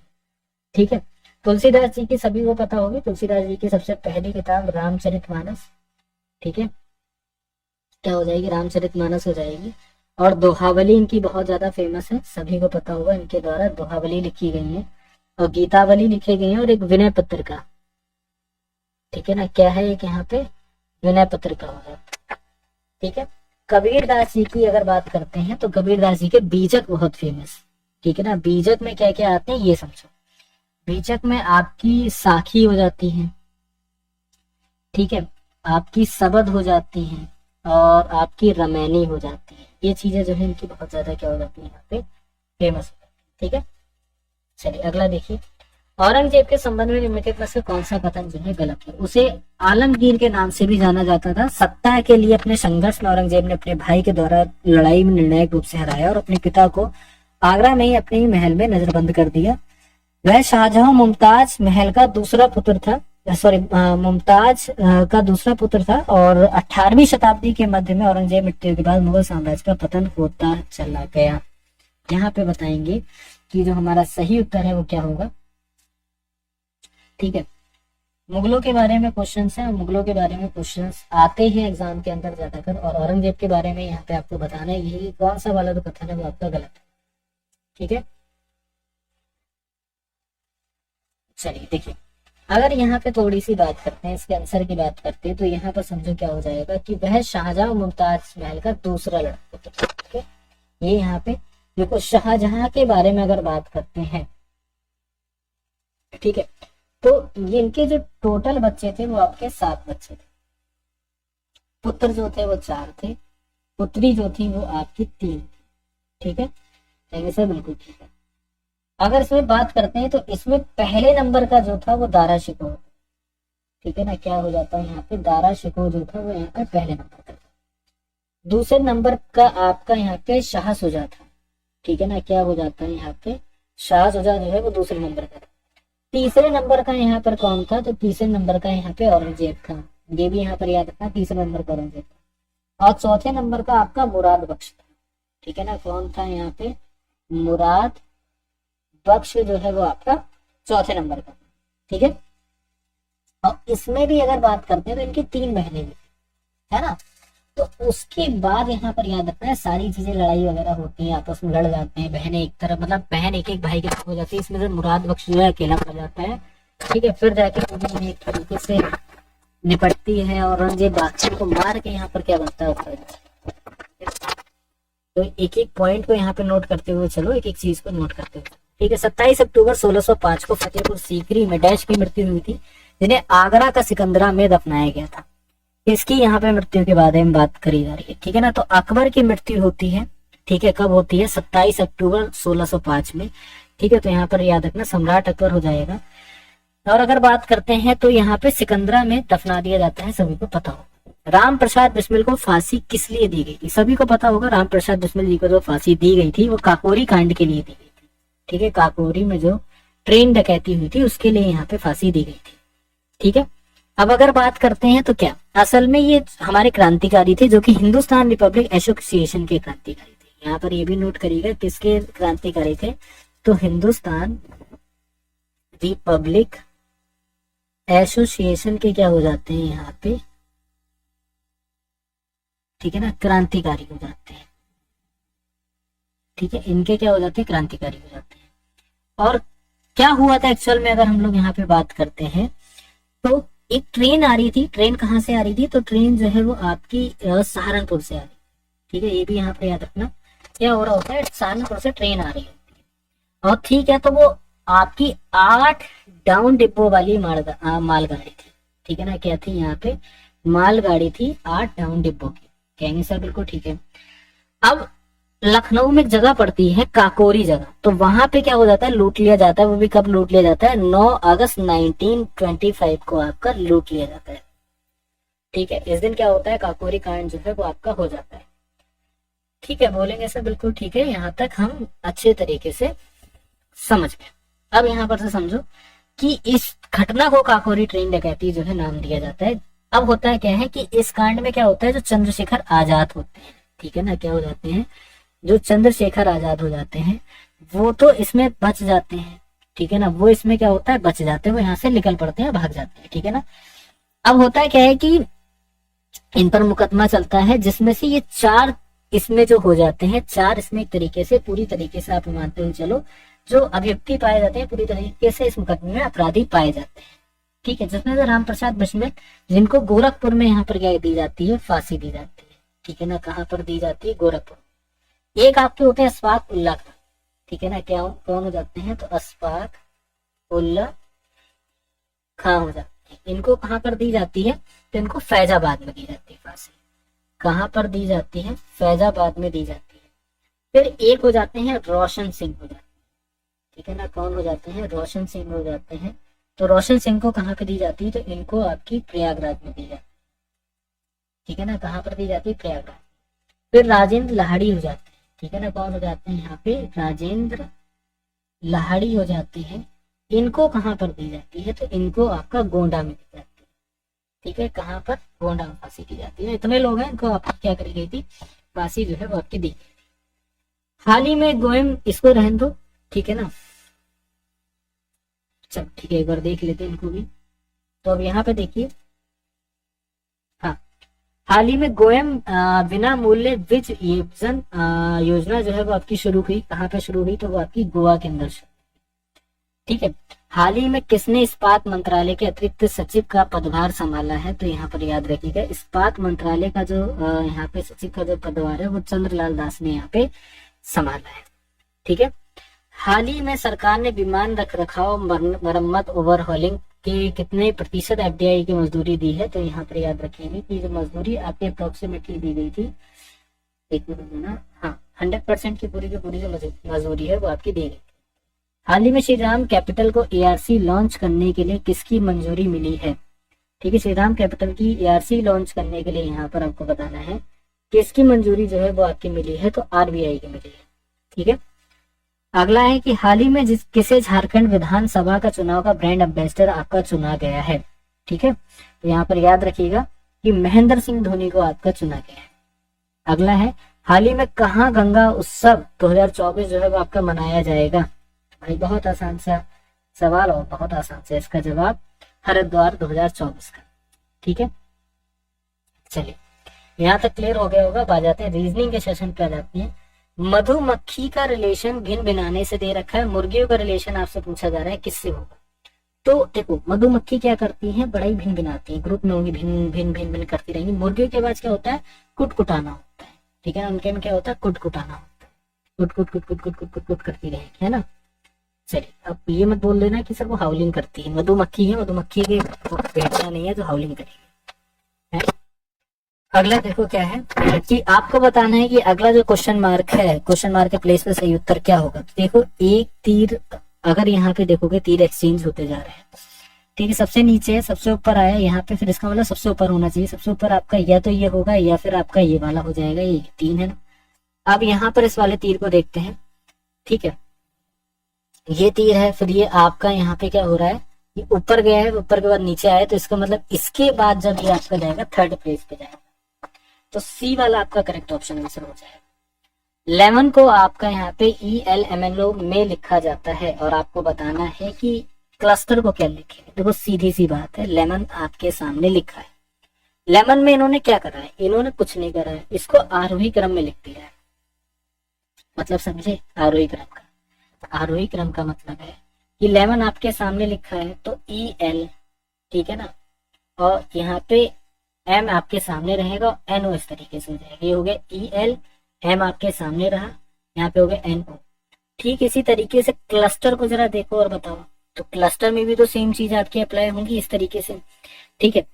ठीक है, तुलसीदास जी की सभी को पता होगी, तुलसीदास जी की सबसे पहली किताब रामचरितमानस। ठीक है, क्या हो जाएगी, रामचरितमानस हो जाएगी। और दोहावली इनकी बहुत ज्यादा फेमस है, सभी को पता होगा, इनके द्वारा दोहावली लिखी गई है और गीतावली लिखी गई है, और एक विनय पत्रिका। ठीक है ना, क्या है एक यहाँ पे विनय पत्रिका होगा। ठीक है, कबीरदास जी की अगर बात करते हैं तो कबीरदास जी के बीजक बहुत फेमस। ठीक है ना, बीजक में क्या क्या आते हैं ये समझो। बीजक में आपकी साखी हो जाती है, ठीक है, आपकी सबद हो जाती है, और आपकी रमैनी हो जाती है। ये चीजें जो है इनकी बहुत ज्यादा क्या हो जाती है यहाँ पे फेमस। ठीक है, चलिए अगला देखिए। औरंगजेब के संबंध में निम्नलिखित में से कौन सा कथन जो है गलत है। उसे आलमगीर के नाम से भी जाना जाता था। सत्ता के लिए अपने संघर्ष में औरंगजेब ने अपने भाई के द्वारा लड़ाई में निर्णायक रूप से हराया और अपने पिता को आगरा में ही अपने ही महल में नजरबंद कर दिया। वह शाहजहां मुमताज महल का दूसरा पुत्र था, सॉरी मुमताज का दूसरा पुत्र था, और 18वीं शताब्दी के मध्य में औरंगजेब मृत्यु के बाद मुगल साम्राज्य का पतन होता चला गया। यहाँ पे बताएंगे कि जो हमारा सही उत्तर है वो क्या होगा। ठीक है, मुगलों के बारे में क्वेश्चंस हैं, मुगलों के बारे में क्वेश्चंस आते हैं एग्जाम के अंदर ज्यादातर, और औरंगजेब के बारे में यहाँ पे आपको बताना है यही कौन सा वाला जो कथन है वो आपका गलत है। ठीक है, चलिए देखिए, अगर यहाँ पे थोड़ी सी बात करते हैं, इसके आंसर की बात करते हैं, तो यहाँ पर समझो क्या हो जाएगा कि वह शाहजहां मुमताज महल का दूसरा लड़का था। ठीक है, ये यहाँ पे देखो शाहजहां के बारे में अगर बात करते हैं, ठीक है, तो ये इनके जो टोटल बच्चे थे वो आपके 7 बच्चे थे। पुत्र जो थे वो 4 थे, पुत्री जो थी वो आपकी 3 थी। ठीक है, सर बिल्कुल ठीक है। अगर इसमें बात करते हैं तो इसमें पहले नंबर का जो था वो दारा शिकोह। ठीक है ना, क्या हो जाता है यहाँ पे दारा शिकोह जो था वो यहाँ पे पहले नंबर का था। दूसरे नंबर का आपका यहाँ पे शाह सुजा था। ठीक है ना, क्या हो जाता है यहाँ पे शाह सुजा जो है वो दूसरे नंबर का था। तीसरे नंबर का यहाँ पर कौन था, तो तीसरे नंबर का यहाँ पे औरंगजेब था। ये भी यहाँ पर याद रखना, तीसरे नंबर का औरंगजेब था। और चौथे नंबर का आपका मुराद बख्श था। ठीक है ना, कौन था यहाँ पे मुराद बख्श जो है वो आपका चौथे नंबर का। ठीक है, और इसमें भी अगर बात करते हैं तो इनकी 3 बहनें भी है ना। तो उसके बाद यहाँ पर याद रखना है सारी चीजें लड़ाई वगैरह होती हैं, आपस में लड़ जाते हैं, बहनें एक तरफ मतलब बहन एक एक भाई के तरफ हो जाती है। इसमें से मुराद बख्श जो है अकेला पड़ जाता है। ठीक है, फिर जाके एक तरीके से निपटती है और औरंगजेब बादशाह को मार के यहाँ पर क्या बनता है। तो एक एक पॉइंट को यहाँ पे नोट करते हुए चलो, एक एक चीज को नोट करते हुए। ठीक है, 27 अक्टूबर 1605 को फतेहपुर सीकरी में डैश की मृत्यु हुई थी, जिन्हें आगरा का सिकंदरा में दफनाया गया था। इसकी यहाँ पे मृत्यु के बारे में बात करी जा रही है। ठीक है ना, तो अकबर की मृत्यु होती है, ठीक है, कब होती है 27 अक्टूबर 1605 में। ठीक है, तो यहाँ पर याद रखना सम्राट अकबर हो जाएगा। और अगर बात करते हैं तो यहाँ पे सिकंदरा में दफना दिया जाता है, सभी को पता होगा। राम प्रसाद बिस्मिल को फांसी किस लिए दी गई थी, सभी को पता होगा। राम प्रसाद बिस्मिल जी को जो फांसी दी गई थी वो काकोरी कांड के लिए दी गई थी। ठीक है, काकोरी में जो ट्रेन डकैती हुई थी उसके लिए यहाँ पे फांसी दी गई थी। ठीक है, अब अगर बात करते हैं तो क्या असल में ये हमारे क्रांतिकारी थे जो कि हिंदुस्तान रिपब्लिक एसोसिएशन के क्रांतिकारी थे। यहाँ पर ये भी नोट करिएगा किसके क्रांतिकारी थे, तो हिंदुस्तान रिपब्लिक एसोसिएशन के क्या हो जाते हैं यहाँ पे, ठीक है ना, क्रांतिकारी हो जाते हैं। ठीक है, इनके क्या हो जाते हैं, क्रांतिकारी हो जाते हैं। और क्या हुआ था एक्चुअल में, अगर हम लोग यहाँ पे बात करते हैं तो एक ट्रेन आ रही थी। ट्रेन कहाँ से आ रही थी, तो ट्रेन जो है वो आपकी सहारनपुर से आ रही। ठीक है, ये भी यहाँ पे याद रखना, क्या हो रहा होता है, सहारनपुर से ट्रेन आ रही है। और ठीक है, तो वो आपकी 8 डाउन डिब्बों वाली मालगाड़ी थी। ठीक है ना, क्या थी यहाँ पे मालगाड़ी थी 8 डाउन डिब्बों की। कहेंगे सर बिल्कुल ठीक है। अब लखनऊ में एक जगह पड़ती है काकोरी जगह, तो वहां पे क्या हो जाता है, लूट लिया जाता है। वो भी कब लूट लिया जाता है, 9 अगस्त 1925 को आपका लूट लिया जाता है। ठीक है, इस दिन क्या होता है, काकोरी कांड जो है वो आपका हो जाता है। ठीक है, बोलेंगे सर बिल्कुल ठीक है, यहाँ तक हम अच्छे तरीके से समझ गए। अब यहाँ पर से समझो कि इस घटना को काकोरी ट्रेन डकैती जो है नाम दिया जाता है। अब होता है क्या है कि इस कांड में क्या होता है, जो चंद्रशेखर आजाद होते हैं, ठीक है ना, क्या हो जाते हैं, जो चंद्रशेखर आजाद हो जाते हैं, वो तो इसमें बच जाते हैं, ठीक है ना, वो इसमें क्या होता है, बच जाते हैं, वो यहाँ से निकल पड़ते हैं, भाग जाते हैं, ठीक है ना। अब होता है क्या है कि इन पर मुकदमा चलता है, जिसमें से ये 4 इसमें जो हो जाते हैं, 4 इसमें एक तरीके से पूरी तरीके से आप मानते हो चलो, जो अभियुक्ति पाए जाते हैं पूरी तरीके से इस मुकदमे में अपराधी पाए जाते हैं, ठीक है। जिसमें से राम प्रसाद बिस्मिल, जिनको गोरखपुर में यहाँ पर क्या दी जाती है, फांसी दी जाती है, ठीक है ना, कहाँ पर दी जाती है, गोरखपुर। एक आपके होते हैं अशफाक उल्ला खां, ठीक है ना, क्या कौन हो जाते हैं, तो अशफाक उल्ला खां हो जाते हैं। इनको कहाँ पर दी जाती है, तो इनको फैजाबाद में दी जाती है फांसी। कहाँ पर दी जाती है, फैजाबाद में दी जाती है। फिर एक हो जाते हैं रोशन सिंह हो जाते हैं, ठीक है ना, कौन हो जाते हैं, रोशन सिंह हो जाते हैं। तो रोशन सिंह को कहाँ पे दी जाती है, तो इनको आपकी प्रयागराज में दी जाती है, ठीक है ना, कहाँ पर दी जाती है, प्रयागराज। फिर राजेंद्र लाहड़ी हो जाते हैं, ठीक है ना, कौन हो जाते हैं यहाँ पे, राजेंद्र लाहड़ी हो जाते हैं। इनको कहाँ पर दी जाती है, तो इनको आपका गोंडा में दी जाती है, ठीक है, कहाँ पर, गोंडा में फांसी दी जाती है। इतने लोग हैं, इनको आपकी क्या करी गई थी, फांसी जो है वो आपकी दी गई थी। हाल ही में गोयम, इसको रहने दो, ठीक है ना, चल ठीक है, एक बार देख लेते हैं इनको भी। तो अब यहाँ पे देखिए, हाँ, हाल ही में गोयम बिना मूल्य विज विजन योजना जो है वो आपकी शुरू हुई, कहाँ पे शुरू हुई, तो वो आपकी गोवा के अंदर शुरू, ठीक है। हाल ही में किसने इस्पात मंत्रालय के अतिरिक्त सचिव का पदभार संभाला है, तो यहाँ पर याद रखिएगा, इस्पात मंत्रालय का जो यहाँ पे सचिव का जो पदभार है वो चंद्रलाल दास ने यहाँ पे संभाला है, ठीक है। हाल ही में सरकार ने विमान रख रखाव मरम्मत ओवरहॉलिंग के कितने प्रतिशत एफडीआई की मजदूरी दी है, तो यहाँ पर याद रखेंगे कि जो मजदूरी आपके अप्रोक्सीमेटली दी गई थी, एक मिनट ना, हाँ, 100% की पूरी जो मजदूरी है वो आपकी दी गई। हाल ही में श्रीराम कैपिटल को एआरसी लॉन्च करने के लिए किसकी मंजूरी मिली है, ठीक है, श्रीराम कैपिटल की एआरसी लॉन्च करने के लिए यहाँ पर आपको बताना है किसकी मंजूरी जो है वो आपकी मिली है, तो आरबीआई की मिली है, ठीक है। अगला है कि हाल ही में किसे झारखंड विधानसभा का चुनाव का ब्रांड एम्बेसडर आपका चुना गया है, ठीक है, तो यहाँ पर याद रखिएगा कि महेंद्र सिंह धोनी को आपका चुना गया है। अगला है, हाल ही में कहाँ गंगा उत्सव 2024 जो है वो आपका मनाया जाएगा, भाई बहुत आसान सा सवाल और बहुत आसान से इसका जवाब, हरिद्वार 2024 का, ठीक है। चलिए यहाँ तक क्लियर हो गया होगा। अब आ जाते हैं रीजनिंग के सेशन पे, आ जाती है। मधुमक्खी का रिलेशन भिन भिनाने से दे रखा है, मुर्गियों का रिलेशन आपसे पूछा जा रहा है किससे होगा। तो देखो मधुमक्खी क्या करती है, बड़ा ही भिन भिनाती है, ग्रुप में होंगी, भिन भिन भिन भिन करती रहेंगी। मुर्गियों के बाद क्या होता है, कुटकुटाना होता है, ठीक है, उनके में क्या होता है, कुटकुटाना होता है, कुट कुट कुट कुट कुट कुट कुट कुट करती रहेगी, है ना। चलिए अब ये मत बोल देना कि सर वो हाउलिंग करती है, मधुमक्खी है, मधुमक्खी के भेड़िया नहीं है जो हाउलिंग करेगी, है। अगला देखो क्या है कि आपको बताना है कि अगला जो क्वेश्चन मार्क है, क्वेश्चन मार्क के प्लेस पे सही उत्तर क्या होगा। तो देखो एक तीर, अगर यहाँ पे देखोगे तीर एक्सचेंज होते जा रहे हैं, ठीक है, सबसे नीचे है, सबसे ऊपर आया यहाँ पे, फिर इसका मतलब सबसे ऊपर होना चाहिए। सबसे ऊपर आपका या तो ये होगा या फिर आपका ये वाला हो जाएगा, ये 3 है ना। अब यहाँ पर इस वाले तीर को देखते हैं, ठीक है, ये तीर है, फिर ये आपका यहाँ पे क्या हो रहा है, ये ऊपर गया है, ऊपर के बाद नीचे आया, तो इसका मतलब इसके बाद जब ये आपका जाएगा थर्ड प्लेस पे जाएगा, तो सी वाला आपका करेक्ट ऑप्शन आंसर हो जाएगा। लेमन को आपका यहाँ पे ELMNO में लिखा जाता है, और आपको बताना है कि क्लस्टर को क्या लिखे। देखो सीधी सी बात है, लेमन आपके सामने लिखा है, लेमन में इन्होंने क्या करा है, इन्होंने कुछ नहीं करा है, इसको आरोही क्रम में लिख दिया है, मतलब समझे आरोही क्रम का। आरोही क्रम का मतलब है कि लेमन आपके सामने लिखा है तो EL, ठीक है ना, और यहाँ पे M आपके सामने रहेगा और NO इस तरीके से हो जाएगा, ये हो गया EL, M आपके सामने रहा, यहाँ पे हो गया NO। ठीक इसी तरीके से क्लस्टर को जरा देखो और बताओ, तो क्लस्टर में भी तो सेम चीज आपकी अप्लाई होंगी इस तरीके से, ठीक है।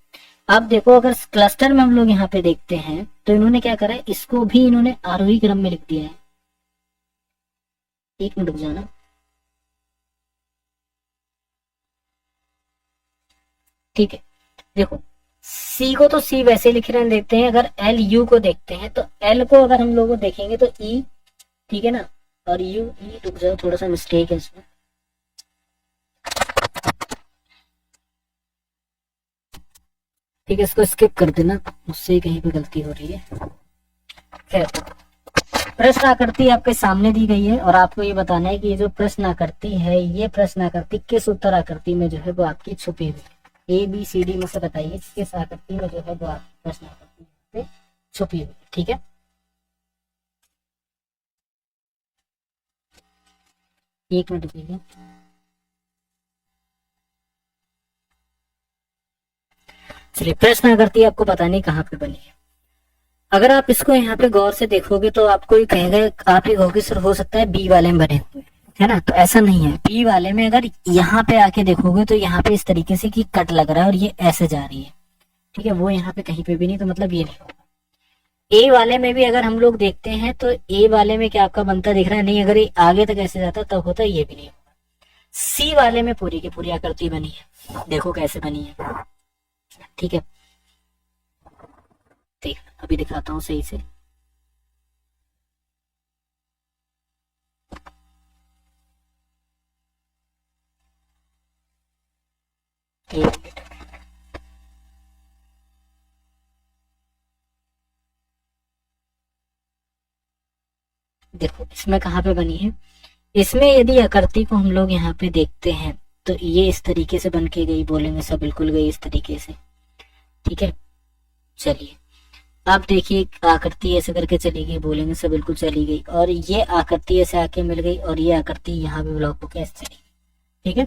अब देखो अगर क्लस्टर में हम लोग यहाँ पे देखते हैं तो इन्होंने क्या करा है, इसको भी इन्होंने आरोही क्रम में लिख दिया है। एक मिनट रुक जाना, ठीक है। देखो सी को तो सी वैसे लिख रहे देखते हैं, अगर LU को देखते हैं तो L को अगर हम लोग देखेंगे तो E, ठीक है ना, और U E, रुक जाओ थोड़ा सा मिस्टेक है इसमें, ठीक है, इसको स्किप कर देना, मुझसे ही कहीं पे गलती हो रही है। खैर, प्रश्न आकृति आपके सामने दी गई है और आपको ये बताना है कि ये जो प्रश्न आकृति है, ये प्रश्न आकृति किस उत्तर आकृति में जो है वो आपकी छुपी हुई है। ए बी सी डी में से बताइए किस आकृति में जो है वो आपकी प्रश्न आकृति पे छुपी हुई है। ठीक है, एक मिनट दीजिए। चलिए, प्रश्न आकृति आपको बतानी कहाँ पे बनी है। अगर आप इसको यहाँ पे गौर से देखोगे तो आपको ये कहेगा, आप ये कहोगे सर हो सकता है बी वाले में बने हुए, है ना, तो ऐसा नहीं है। बी वाले में अगर यहाँ पे आके देखोगे तो यहाँ पे इस तरीके से कि कट लग रहा है और ये ऐसे जा रही है। ठीक है, वो यहाँ पे कहीं पे भी नहीं, तो मतलब ये नहीं होगा। ए वाले में भी अगर हम लोग देखते हैं तो ए वाले में क्या आपका बनता दिख रहा है, नहीं, अगर ये आगे तक ऐसे जाता तब होता, ये भी नहीं होगा। सी वाले में पूरी की पूरी आकृति बनी है, देखो कैसे बनी है। ठीक है, देख अभी दिखाता हूँ सही से। देखो इसमें कहाँ पे बनी है, इसमें यदि आकृति को हम लोग यहाँ पे देखते हैं तो ये इस तरीके से बन के गई, बोलेंगे सब बिल्कुल गई इस तरीके से। ठीक है, चलिए आप देखिए आकृति ऐसे करके चली गई, बोलेंगे सब बिल्कुल चली गई, और ये आकृति ऐसे आके मिल गई और ये आकृति यहाँ पे ब्लॉक होकर ऐसे चली गई। ठीक है,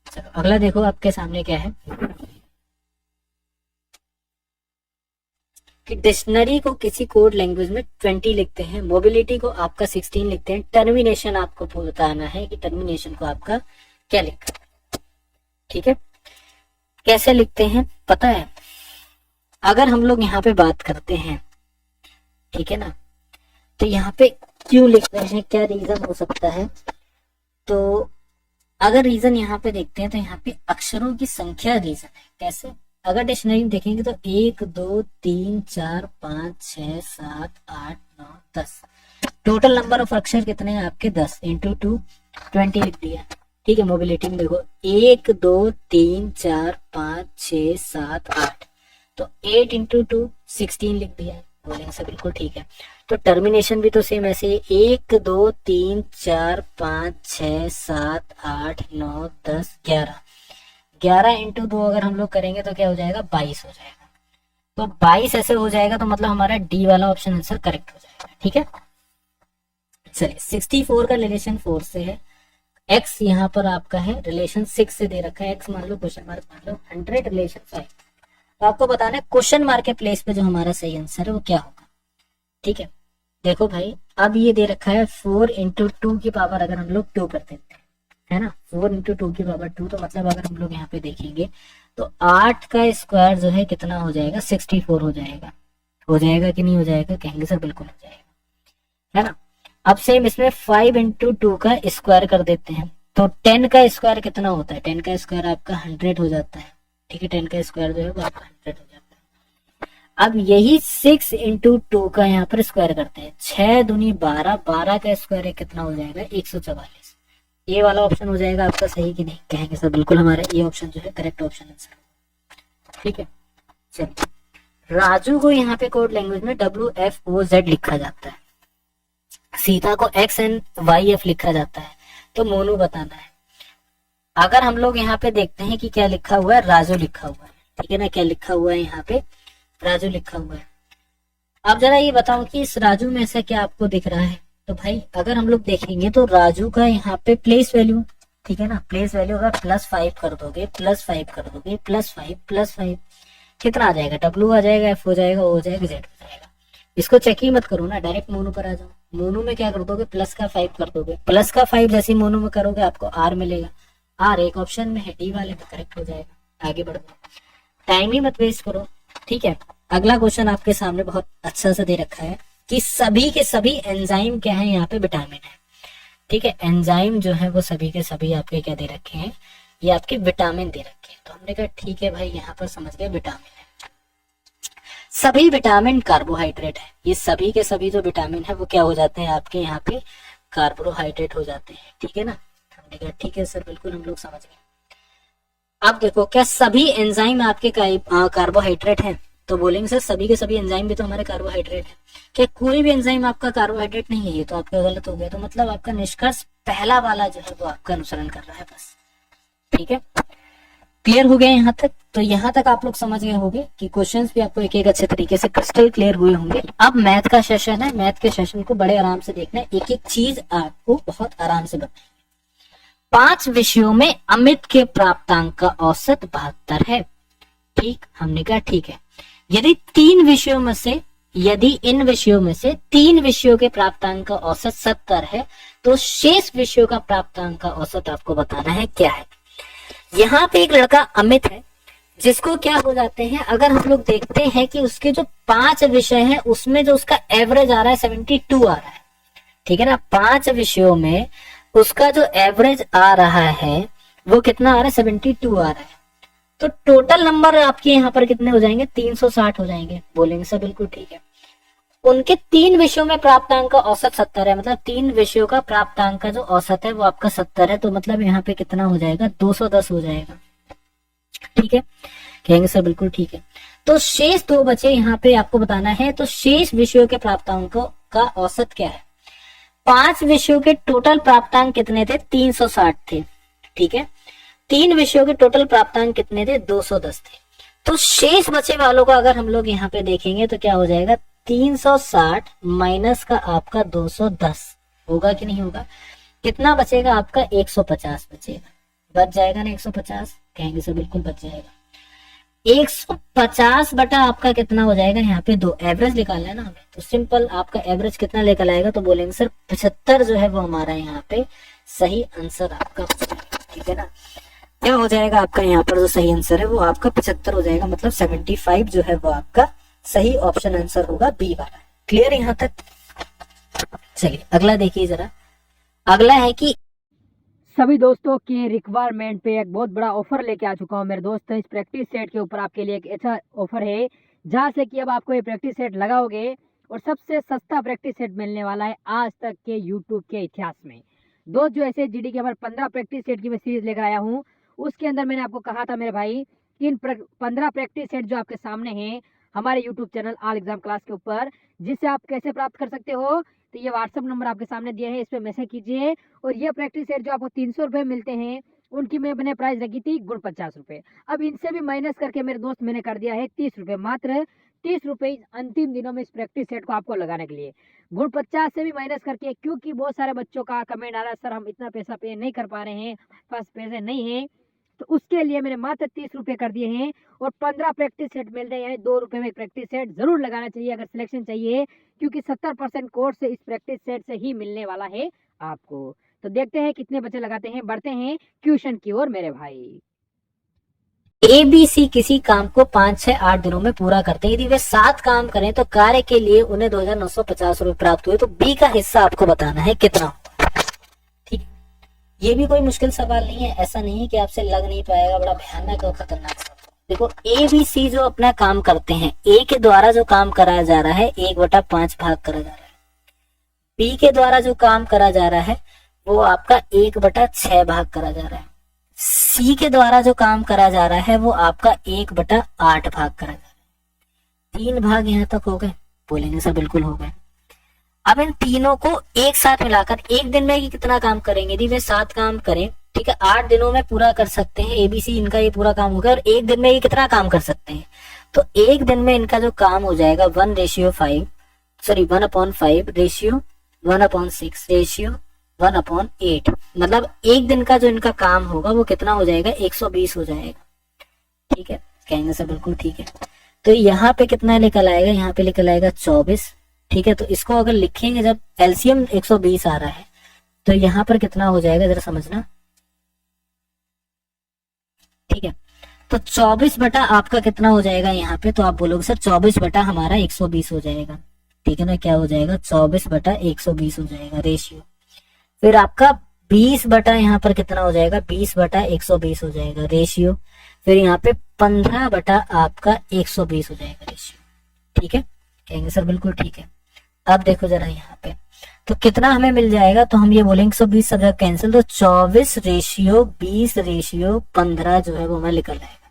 चलो अगला देखो आपके सामने क्या है कि डिक्शनरी को किसी कोड लैंग्वेज में 20 लिखते हैं, मोबिलिटी को आपका 16 लिखते हैं, टर्मिनेशन आपको बताना है कि टर्मिनेशन को आपका क्या लिखा है। ठीक है, कैसे लिखते हैं पता है, अगर हम लोग यहाँ पे बात करते हैं, ठीक है ना, तो यहाँ पे क्यों लिख रहे हैं, क्या रीजन हो सकता है, तो अगर रीजन यहाँ पे देखते हैं तो यहाँ पे अक्षरों की संख्या रीजन है। कैसे, अगर डिक्शनरी में देखेंगे तो 1 2 3 4 5 6 7 8 9 10, टोटल नंबर ऑफ अक्षर कितने हैं आपके 10 इंटू 2 20 लिख दिया। ठीक है, मोबिलिटी में देखो 1 2 3 4 5 6 7 8, तो 8 इंटू 2 16 लिख दिया, बोलेंगे सब बिल्कुल ठीक है। तो टर्मिनेशन भी तो सेम ऐसे 1 2 3 4 5 6 7 8 9 10 11, 11 इंटू 2 अगर हम लोग करेंगे तो क्या हो जाएगा 22 हो जाएगा। तो 22 ऐसे हो जाएगा, तो मतलब हमारा डी वाला ऑप्शन आंसर करेक्ट हो जाएगा। ठीक है, चलिए 64 का रिलेशन 4 से है, x यहाँ पर आपका है रिलेशन 6 से दे रखा है, x मान लो क्वेश्चन मार्क मान लो, 100 रिलेशन 5, तो आपको बताना है क्वेश्चन मार्क के प्लेस पे जो हमारा सही आंसर है वो क्या होगा। ठीक है, देखो भाई अब ये दे रखा है 4 इंटू 2 की पावर अगर हम लोग 2 कर देते हैं, है ना, 4 इंटू 2 की पावर 2, तो मतलब अगर हम लोग यहाँ पे देखेंगे तो 8 का स्क्वायर जो है कितना हो जाएगा 64 हो जाएगा। हो जाएगा कि नहीं हो जाएगा, कहेंगे सर बिल्कुल हो जाएगा, है ना। अब सेम इसमें 5 इंटू 2 का स्क्वायर कर देते हैं, तो 10 का स्क्वायर कितना होता है, 10 का स्क्वायर आपका 100 हो जाता है। ठीक है, 10 का स्क्वायर जो है वो आपका 100 हो जाता है। अब यही 6 इंटू 2 का यहाँ पर स्क्वायर करते हैं, 6 दूनी 12, 12 का स्क्वायर कितना हो जाएगा 144। ये वाला ऑप्शन हो जाएगा आपका सही कि नहीं, कहेंगे सर बिल्कुल हमारा ये ऑप्शन जो है करेक्ट ऑप्शन आंसर। ठीक है, चलिए राजू को यहाँ पे कोड लैंग्वेज में WFOZ लिखा जाता है, सीता को XNYF लिखा जाता है, तो मोनू बताना है। अगर हम लोग यहाँ पे देखते हैं कि क्या लिखा हुआ है, राजू लिखा हुआ है। ठीक है ना, क्या लिखा हुआ है यहाँ पे, राजू लिखा हुआ है। अब जरा ये बताओ कि इस राजू में ऐसा क्या आपको दिख रहा है, तो भाई अगर हम लोग देखेंगे तो राजू का यहाँ पे प्लेस वैल्यू, ठीक है ना, प्लेस वैल्यू अगर +5 कर दोगे, +5 कर दोगे, +5 कितना आ जाएगा, W आ जाएगा, F हो जाएगा, O हो जाएगा, Z हो जाएगा। इसको चेक ही मत करो ना, डायरेक्ट मोनू पर आ जाओ। मोनू में क्या कर दोगे, प्लस का 5 कर दोगे, प्लस का 5 जैसे मोनू में करोगे आपको R मिलेगा, R एक ऑप्शन में है, डी वाले में करेक्ट हो जाएगा। आगे बढ़ो, टाइम ही मत वेस्ट करो। ठीक है, अगला क्वेश्चन आपके सामने बहुत अच्छा से दे रखा है कि सभी के सभी एंजाइम क्या है, यहाँ पे विटामिन है। ठीक है, एंजाइम जो है वो सभी के सभी आपके क्या दे रखे हैं, ये आपके विटामिन दे रखे हैं। तो हमने कहा ठीक है भाई, यहाँ पर समझ गए विटामिन है। सभी विटामिन कार्बोहाइड्रेट है, ये सभी के सभी जो विटामिन है वो क्या हो जाते हैं आपके यहाँ पे कार्बोहाइड्रेट हो जाते हैं। ठीक है ना, हमने कहा ठीक है सर बिल्कुल हम लोग समझ गए। अब देखो, क्या सभी एंजाइम आपके कार्बोहाइड्रेट हैं? तो बोलेंगे सर सभी के सभी एंजाइम भी तो हमारे कार्बोहाइड्रेट है। क्या कोई भी एंजाइम आपका कार्बोहाइड्रेट नहीं है? ये तो आपका गलत हो गया। तो मतलब आपका निष्कर्ष पहला वाला जो है वो आपका अनुसरण कर रहा है बस। ठीक है, क्लियर हो गया यहाँ तक? तो यहाँ तक आप लोग समझ गए होंगे कि क्वेश्चंस भी आपको एक एक अच्छे तरीके से क्रिस्टल क्लियर हुए होंगे। अब मैथ का सेशन है, मैथ के सेशन को बड़े आराम से देखना है, एक एक चीज आपको बहुत आराम से बताना है। 5 विषयों में अमित के प्राप्तांक का औसत 72 है। ठीक, हमने कहा ठीक है। यदि इन विषयों में से 3 विषयों के प्राप्तांक का औसत 70 है, तो शेष विषयों का प्राप्तांक का औसत आपको बताना है क्या है। यहाँ पे एक लड़का अमित है, जिसको क्या हो जाते हैं, अगर हम लोग देखते हैं कि उसके जो 5 विषय हैं उसमें जो उसका एवरेज आ रहा है 72 आ रहा है। ठीक है ना, 5 विषयों में उसका जो एवरेज आ रहा है वो कितना आ रहा है? 72 आ रहा है। तो टोटल नंबर आपके यहाँ पर कितने हो जाएंगे? 360 हो जाएंगे। बोलेंगे सर बिल्कुल ठीक है। उनके 3 विषयों में प्राप्तांक का औसत 70 है, मतलब 3 विषयों का प्राप्तांक का जो औसत है वो आपका 70 है। तो मतलब यहाँ पे कितना हो जाएगा? 210 हो जाएगा। ठीक है, कहेंगे सर बिल्कुल ठीक है। तो शेष 2 बचे, यहाँ पे आपको बताना है। तो शेष विषयों के प्राप्तांकों का औसत क्या है? 5 विषयों के टोटल प्राप्तांक कितने थे? 360 थे। ठीक है, 3 विषयों के टोटल प्राप्तांक कितने थे? 210 थे। तो शेष बचे वालों को अगर हम लोग यहाँ पे देखेंगे तो क्या हो जाएगा? 360 माइनस का आपका 210 होगा कि नहीं होगा? कितना बचेगा आपका? 150 बचेगा। बच जाएगा ना 150? कहेंगे सर बिल्कुल बच जाएगा। 150 बटा आपका कितना हो जाएगा? यहाँ पे 2 एवरेज निकालना है ना हमें, तो सिंपल आपका एवरेज कितना लेकर आएगा? तो बोलेंगे सर 75 जो है वो हमारा यहाँ पे सही आंसर आपका हो जाएगा। ठीक है ना, क्या हो जाएगा आपका यहाँ पर जो सही आंसर है वो आपका 75 हो जाएगा, मतलब 75 जो है वो आपका सही ऑप्शन आंसर होगा, बी वाला। क्लियर यहाँ तक? चलिए अगला देखिए जरा। अगला है कि सभी दोस्तों के रिक्वायरमेंट पे एक बहुत बड़ा ऑफर लेके आ चुका हूँ मेरे दोस्त। इस प्रैक्टिस सेट के ऊपर आपके लिए एक अच्छा ऑफर है, जहाँ से कि अब आपको ये प्रैक्टिस सेट लगाओगे और सबसे सस्ता प्रैक्टिस सेट मिलने वाला है आज तक के यूट्यूब के इतिहास में। दोस्त जो ऐसे जीडी के हमारे 15 प्रैक्टिस सेट की मैं सीरीज लेकर आया हूँ, उसके अंदर मैंने आपको कहा था मेरे भाई कि इन 15 प्रैक्टिस सेट जो आपके सामने हैं हमारे YouTube channel all exam class के ऊपर, जिससे आप कैसे प्राप्त कर सकते हो। तो ये व्हाट्सअप नंबर आपके सामने दिया है, इस पर मैसेज कीजिए। और ये प्रैक्टिस सेट जो आपको 300 रुपये मिलते हैं, उनकी मैंने प्राइस रखी थी गुण 50 रुपये। अब इनसे भी माइनस करके मेरे दोस्त मैंने कर दिया है 30 रुपये, मात्र 30 रुपये अंतिम दिनों में इस प्रैक्टिस सेट को आपको लगाने के लिए। गुण 50 से भी माइनस करके, क्योंकि बहुत सारे बच्चों का कमेंट आ रहा है सर हम इतना पैसा पे नहीं कर पा रहे हैं, पास पैसे नहीं है, तो उसके लिए मैंने मात्र 30 रुपये कर दिए हैं। और 15 प्रैक्टिस सेट मिलते हैं, यानी 2 रुपये में प्रैक्टिस सेट जरूर लगाना चाहिए अगर सिलेक्शन चाहिए, क्योंकि 70% कोर्स इस प्रैक्टिस सेट से ही मिलने वाला है आपको। तो देखते हैं कितने बच्चे लगाते हैं, बढ़ते हैं क्वेश्चन की ओर मेरे भाई। ABC किसी काम को 5, 6, 8 दिनों में पूरा करते हैं। यदि वे 7 काम करें तो कार्य के लिए उन्हें 2950 रुपए प्राप्त हुए। तो बी का हिस्सा आपको बताना है कितना। ठीक, ये भी कोई मुश्किल सवाल नहीं है, ऐसा नहीं है कि आपसे लग नहीं पाएगा, बड़ा भयानक और खतरनाक सवाल। देखो ABC जो अपना काम करते हैं, ए के द्वारा जो काम कराया जा रहा है 1/5 भाग करा जा रहा है। बी के द्वारा जो काम करा जा रहा है वो आपका 1/6 भाग करा जा रहा है। सी के द्वारा जो काम करा जा रहा है वो आपका 1/8 भाग करा जा रहा है। 3 भाग यहाँ तक हो गए? बोलेंगे सर बिल्कुल हो गए। अब इन तीनों को एक साथ मिलाकर एक दिन में कितना काम करेंगे? यदि वे 7 काम करें, ठीक है, 8 दिनों में पूरा कर सकते हैं। ABC इनका ये पूरा काम हो गया। और एक दिन में ये कितना काम कर सकते हैं? तो एक दिन में इनका जो काम हो जाएगा 1/5 रेशियो 1/6 रेशियो 1/8, मतलब एक दिन का जो इनका काम होगा वो कितना हो जाएगा? 120 हो जाएगा। ठीक है, कहेंगे सर बिल्कुल ठीक है। तो यहाँ पे कितना निकल आएगा? यहाँ पे निकल आएगा 24। ठीक है, तो इसको अगर लिखेंगे, जब एलसीएम 120 आ रहा है तो यहाँ पर कितना हो जाएगा जरा समझना। ठीक है, तो 24 बटा आपका कितना हो जाएगा यहाँ पे? तो आप बोलोगे सर 24 बटा हमारा 120 हो जाएगा। ठीक है ना, क्या हो जाएगा? 24 बटा 120 हो जाएगा रेशियो। फिर आपका 20 बटा यहाँ पर कितना हो जाएगा? 20 बटा 120 हो जाएगा रेशियो। फिर यहाँ पे 15 बटा आपका 120 हो जाएगा रेशियो। ठीक है, कहेंगे सर बिल्कुल ठीक है। अब देखो जरा यहाँ पे तो कितना हमें मिल जाएगा, तो हम ये बोलेंगे 120 सब कैंसिल, तो 24:20:15 जो है वो हमें निकल आएगा।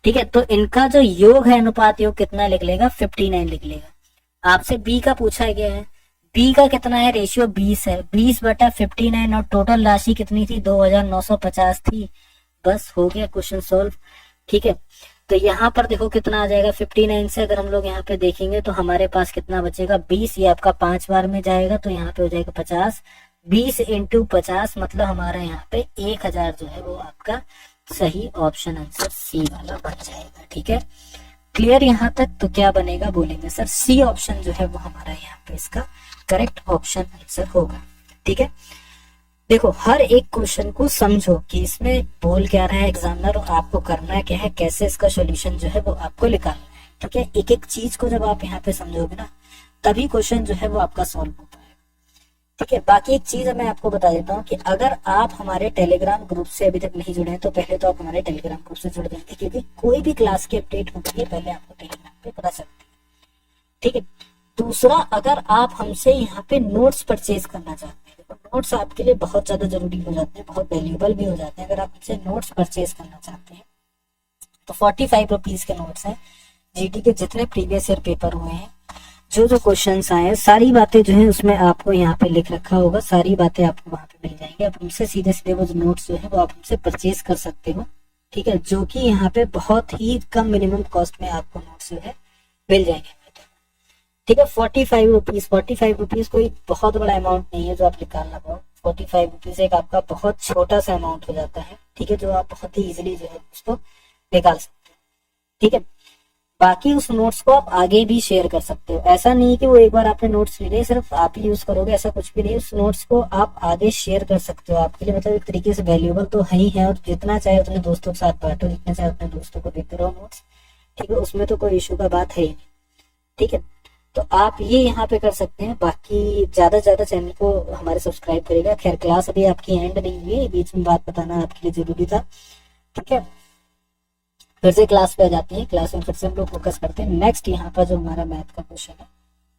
ठीक है, तो इनका जो योग है, अनुपात योग कितना लिख लेगा, 59 लिख लेगा। आपसे बी का पूछा गया है, बी का कितना है, रेशियो 20 है, 20/59 और टोटल राशि कितनी थी, 2950 थी। बस हो गया क्वेश्चन सॉल्व। ठीक है, तो यहाँ पर देखो कितना आ जाएगा, 59 से अगर हम लोग यहाँ पे देखेंगे तो हमारे पास कितना बचेगा, 20, ये आपका 5 बार में जाएगा तो यहाँ पे हो जाएगा 50, 20 × 50 मतलब हमारा यहाँ पे 1000 जो है वो आपका सही ऑप्शन आंसर सी वाला बन जाएगा। ठीक है, क्लियर यहाँ तक। तो क्या बनेगा, बोलेंगे सर सी ऑप्शन जो है वो हमारा यहाँ पे इसका करेक्ट ऑप्शन आंसर होगा। ठीक है, देखो हर एक क्वेश्चन को समझो कि इसमें बोल क्या रहा है एग्जामिनर और आपको करना क्या है, कैसे इसका सॉल्यूशन जो है वो आपको निकालना है। ठीक है, एक एक चीज को जब आप यहाँ पे समझोगे ना, तभी क्वेश्चन जो है वो आपका सॉल्व हो पाएगा। ठीक है, बाकी एक चीज मैं आपको बता देता हूँ कि अगर आप हमारे टेलीग्राम ग्रुप से अभी तक नहीं जुड़े हैं तो पहले तो आप हमारे टेलीग्राम ग्रुप से जुड़ जाएंगे, क्योंकि कोई भी क्लास की अपडेट होती है पहले आपको टेलीग्राम पे पता सकते हैं। ठीक है, दूसरा, अगर आप हमसे यहाँ पे नोट्स परचेज करना चाहते हैं, नोट्स आपके लिए बहुत ज्यादा जरूरी हो जाते हैं, बहुत वैल्यूएबल भी हो जाते हैं। अगर आप हमसे नोट्स परचेज करना चाहते हैं तो 45 रुपीज के नोट्स हैं, जीडी के जितने प्रीवियस ईयर पेपर हुए हैं, जो जो क्वेश्चंस आए हैं, सारी बातें जो है उसमें आपको यहाँ पे लिख रखा होगा, सारी बातें आपको वहां पे मिल जाएंगी। आप हमसे सीधे सीधे वो नोट्स जो है वो आप हमसे परचेज कर सकते हो। ठीक है, जो कि यहाँ पे बहुत ही कम मिनिमम कॉस्ट में आपको नोट्स जो है मिल जाएंगे। ठीक है, 45 रुपीज कोई बहुत बड़ा अमाउंट नहीं है जो आप निकालना पाओ। 45 रुपीज एक आपका बहुत छोटा सा अमाउंट हो जाता है। ठीक है, जो आप बहुत ही इजिली जो है उसको निकाल सकते हो। ठीक है, बाकी उस नोट्स को आप आगे भी शेयर कर सकते हो। ऐसा नहीं कि वो एक बार आपने नोट्स ले लिए सिर्फ आप ही यूज करोगे, ऐसा कुछ भी नहीं। उस नोट्स को आप आगे शेयर कर सकते हो, आपके लिए मतलब एक तरीके से वैल्यूएबल तो है ही है। और जितना चाहे उतने दोस्तों के साथ बांटो, जितने चाहे अपने दोस्तों को देते रहो नोट्स। ठीक है, उसमें तो कोई इशू का बात है ही नहीं। ठीक है, तो आप ये यहाँ पे कर सकते हैं। बाकी ज्यादा से ज्यादा चैनल को हमारे सब्सक्राइब करेगा। खैर क्लास अभी आपकी एंड नहीं हुई, बीच में बात बताना आपके लिए जरूरी था। ठीक है, फिर से क्लास पे आ जाती है, क्लास में फिर से हम लोग फोकस करते हैं। नेक्स्ट यहाँ पर जो हमारा मैथ का क्वेश्चन है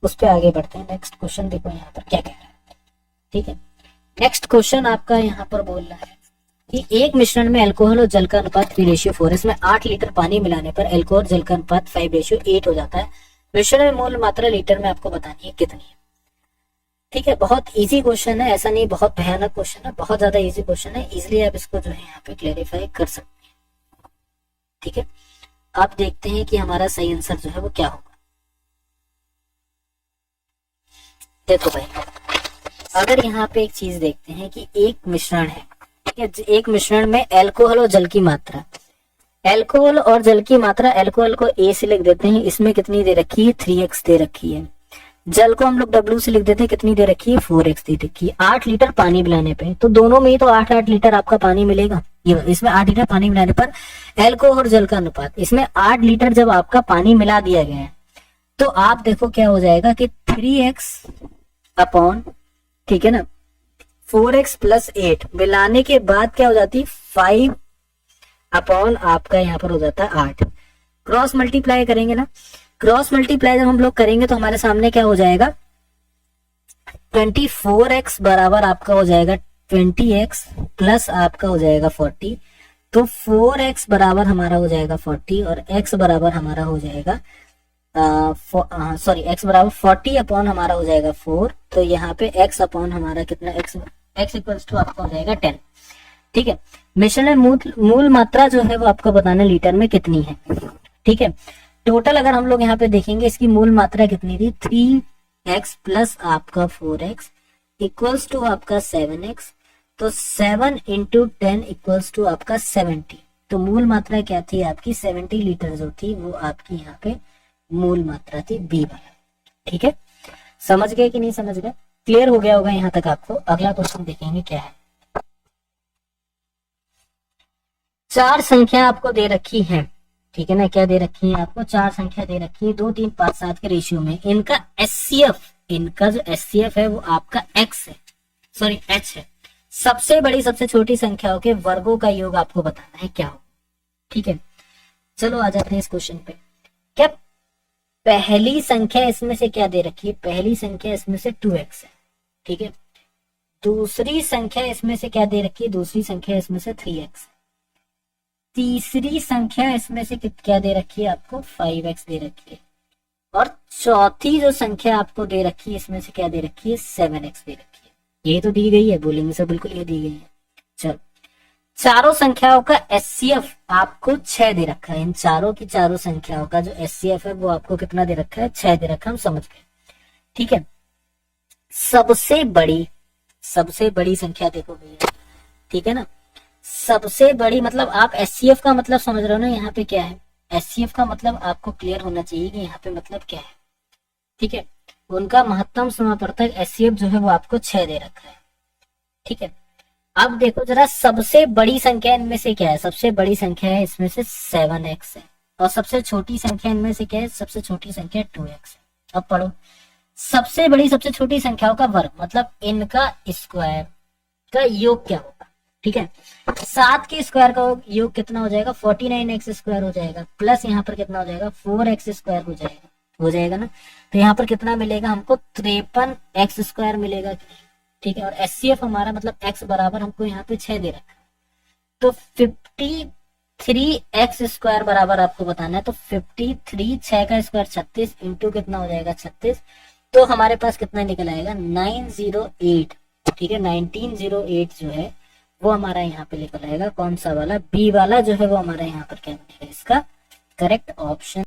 उस पर आगे बढ़ते हैं। नेक्स्ट क्वेश्चन देखो यहाँ पर क्या कह रहा है। ठीक है, नेक्स्ट क्वेश्चन आपका यहाँ पर बोल रहा है कि एक मिश्रण में अल्कोहल और जल का अनुपात 3:4, इसमें 8 लीटर पानी मिलाने पर अल्कोहल जल का अनुपात 5:8 हो जाता है। मिश्रण में मोल मात्रा लीटर में आपको बतानी है कितनी है। ठीक है, बहुत इजी क्वेश्चन है, ऐसा नहीं बहुत भयानक क्वेश्चन है, बहुत ज्यादा इजी क्वेश्चन है। इजिली आप इसको जो है यहाँ पे क्लेरिफाई कर सकते हैं। ठीक है, आप देखते हैं कि हमारा सही आंसर जो है वो क्या होगा। देखो भाई, अगर यहाँ पे एक चीज देखते हैं कि एक मिश्रण है, ठीक है, एक मिश्रण में अल्कोहल और जल की मात्रा, अल्कोहल और जल की मात्रा, अल्कोहल को ए से लिख देते हैं, इसमें कितनी दे रखी है, 3x दे रखी है। जल को हम लोग W से लिख देते हैं, कितनी दे रखी है, 4x दे रखी है। 8 लीटर पानी मिलाने पे, तो दोनों में ही तो 8-8 लीटर आपका पानी मिलेगा। ये इसमें 8 लीटर पानी मिलाने पर अल्कोहल और जल का अनुपात, इसमें 8 लीटर जब आपका पानी मिला दिया गया है तो आप देखो क्या हो जाएगा कि 3x अपॉन, ठीक है ना, 4x + 8 मिलाने के बाद क्या हो जाती है, 5 अपॉन आपका यहाँ पर हो जाता है 8। क्रॉस मल्टीप्लाई करेंगे ना, क्रॉस मल्टीप्लाई जब हम लोग करेंगे तो हमारे सामने क्या हो जाएगा, 24x बराबर आपका हो जाएगा 20x प्लस आपका हो जाएगा 40। तो 4x बराबर हमारा हो जाएगा 40 और x बराबर हमारा हो जाएगा सॉरी x बराबर 40 अपॉन हमारा हो जाएगा 4। तो यहाँ पे x अपॉन हमारा कितना, x इक्वल्स टू आपका हो जाएगा 10। ठीक है, मिश्रण में मूल मात्रा जो है वो आपको बताना लीटर में कितनी है। ठीक है, टोटल अगर हम लोग यहाँ पे देखेंगे इसकी मूल मात्रा कितनी थी, 3x प्लस आपका 4x इक्वल्स टू आपका 7x। तो 7 × 10 इक्वल्स टू आपका 70। तो मूल मात्रा क्या थी आपकी, 70 लीटर जो थी वो आपकी यहाँ पे मूल मात्रा थी, बी वाला। ठीक है, समझ गए कि नहीं समझ गए, क्लियर हो गया होगा यहाँ तक आपको। अगला क्वेश्चन देखेंगे क्या है। 4 संख्या आपको दे रखी है, ठीक है ना, क्या दे रखी है आपको, 4 संख्या दे रखी है 2, 3, 5, 7 के रेशियो में। इनका HCF, इनका जो HCF है वो आपका x है, सॉरी h है। सबसे बड़ी सबसे छोटी संख्याओं के वर्गों का योग आपको बताना है क्या हो। ठीक है, चलो आ जाते हैं इस क्वेश्चन पे। क्या पहली संख्या इसमें से क्या दे रखी है, पहली संख्या इसमें से 2x है। ठीक है। दूसरी संख्या इसमें से क्या दे रखी है, दूसरी संख्या इसमें से 3x। तीसरी संख्या इसमें से क्या दे रखी है आपको, 5x दे रखी है। और चौथी जो संख्या आपको दे रखी है इसमें से क्या दे रखी है, 7x दे रखी है। ये तो दी गई है, बोलेंगे सर बिल्कुल ये दी गई है। चलो, चारों संख्याओं का HCF आपको 6 दे रखा है। इन चारों की चारों संख्याओं का जो HCF है वो आपको कितना दे रखा है, 6 दे रखा है, हम समझ गए। ठीक है। सबसे बड़ी संख्या देखो भैया, ठीक है ना, सबसे बड़ी मतलब आप HCF का मतलब समझ रहे हो ना, यहाँ पे क्या है, HCF का मतलब आपको क्लियर होना चाहिए कि यहाँ पे मतलब क्या है। ठीक है, उनका महत्तम समापवर्तक HCF जो है वो आपको 6 दे रखा है। ठीक है, अब देखो जरा, सबसे बड़ी संख्या इनमें से क्या है, सबसे बड़ी संख्या है इसमें से 7x है। और सबसे छोटी संख्या इनमें से क्या है, सबसे छोटी संख्या 2x है। अब पढ़ो, सबसे बड़ी सबसे छोटी संख्याओं का वर्ग मतलब इनका स्क्वायर का योग क्या होगा। ठीक है, 7 के स्क्वायर का योग कितना हो जाएगा, 49x स्क्वायर हो जाएगा, प्लस यहाँ पर कितना हो जाएगा, 4x स्क्वायर हो जाएगा ना। तो यहाँ पर कितना मिलेगा हमको, 53x स्क्वायर मिलेगा। ठीक है, और HCF हमारा मतलब x बराबर हमको यहाँ पे 6 दे रखा है, तो 53x स्क्वायर बराबर आपको बताना है। तो 53, 6 का स्क्वायर 36 इंटू कितना हो जाएगा, 36। तो हमारे पास कितना निकल आएगा, 908। ठीक है, 1908 जो है वो हमारा यहाँ पे निकल आएगा। कौन सा वाला, बी वाला जो है वो हमारा यहाँ पर क्या बनेगा, इसका करेक्ट ऑप्शन।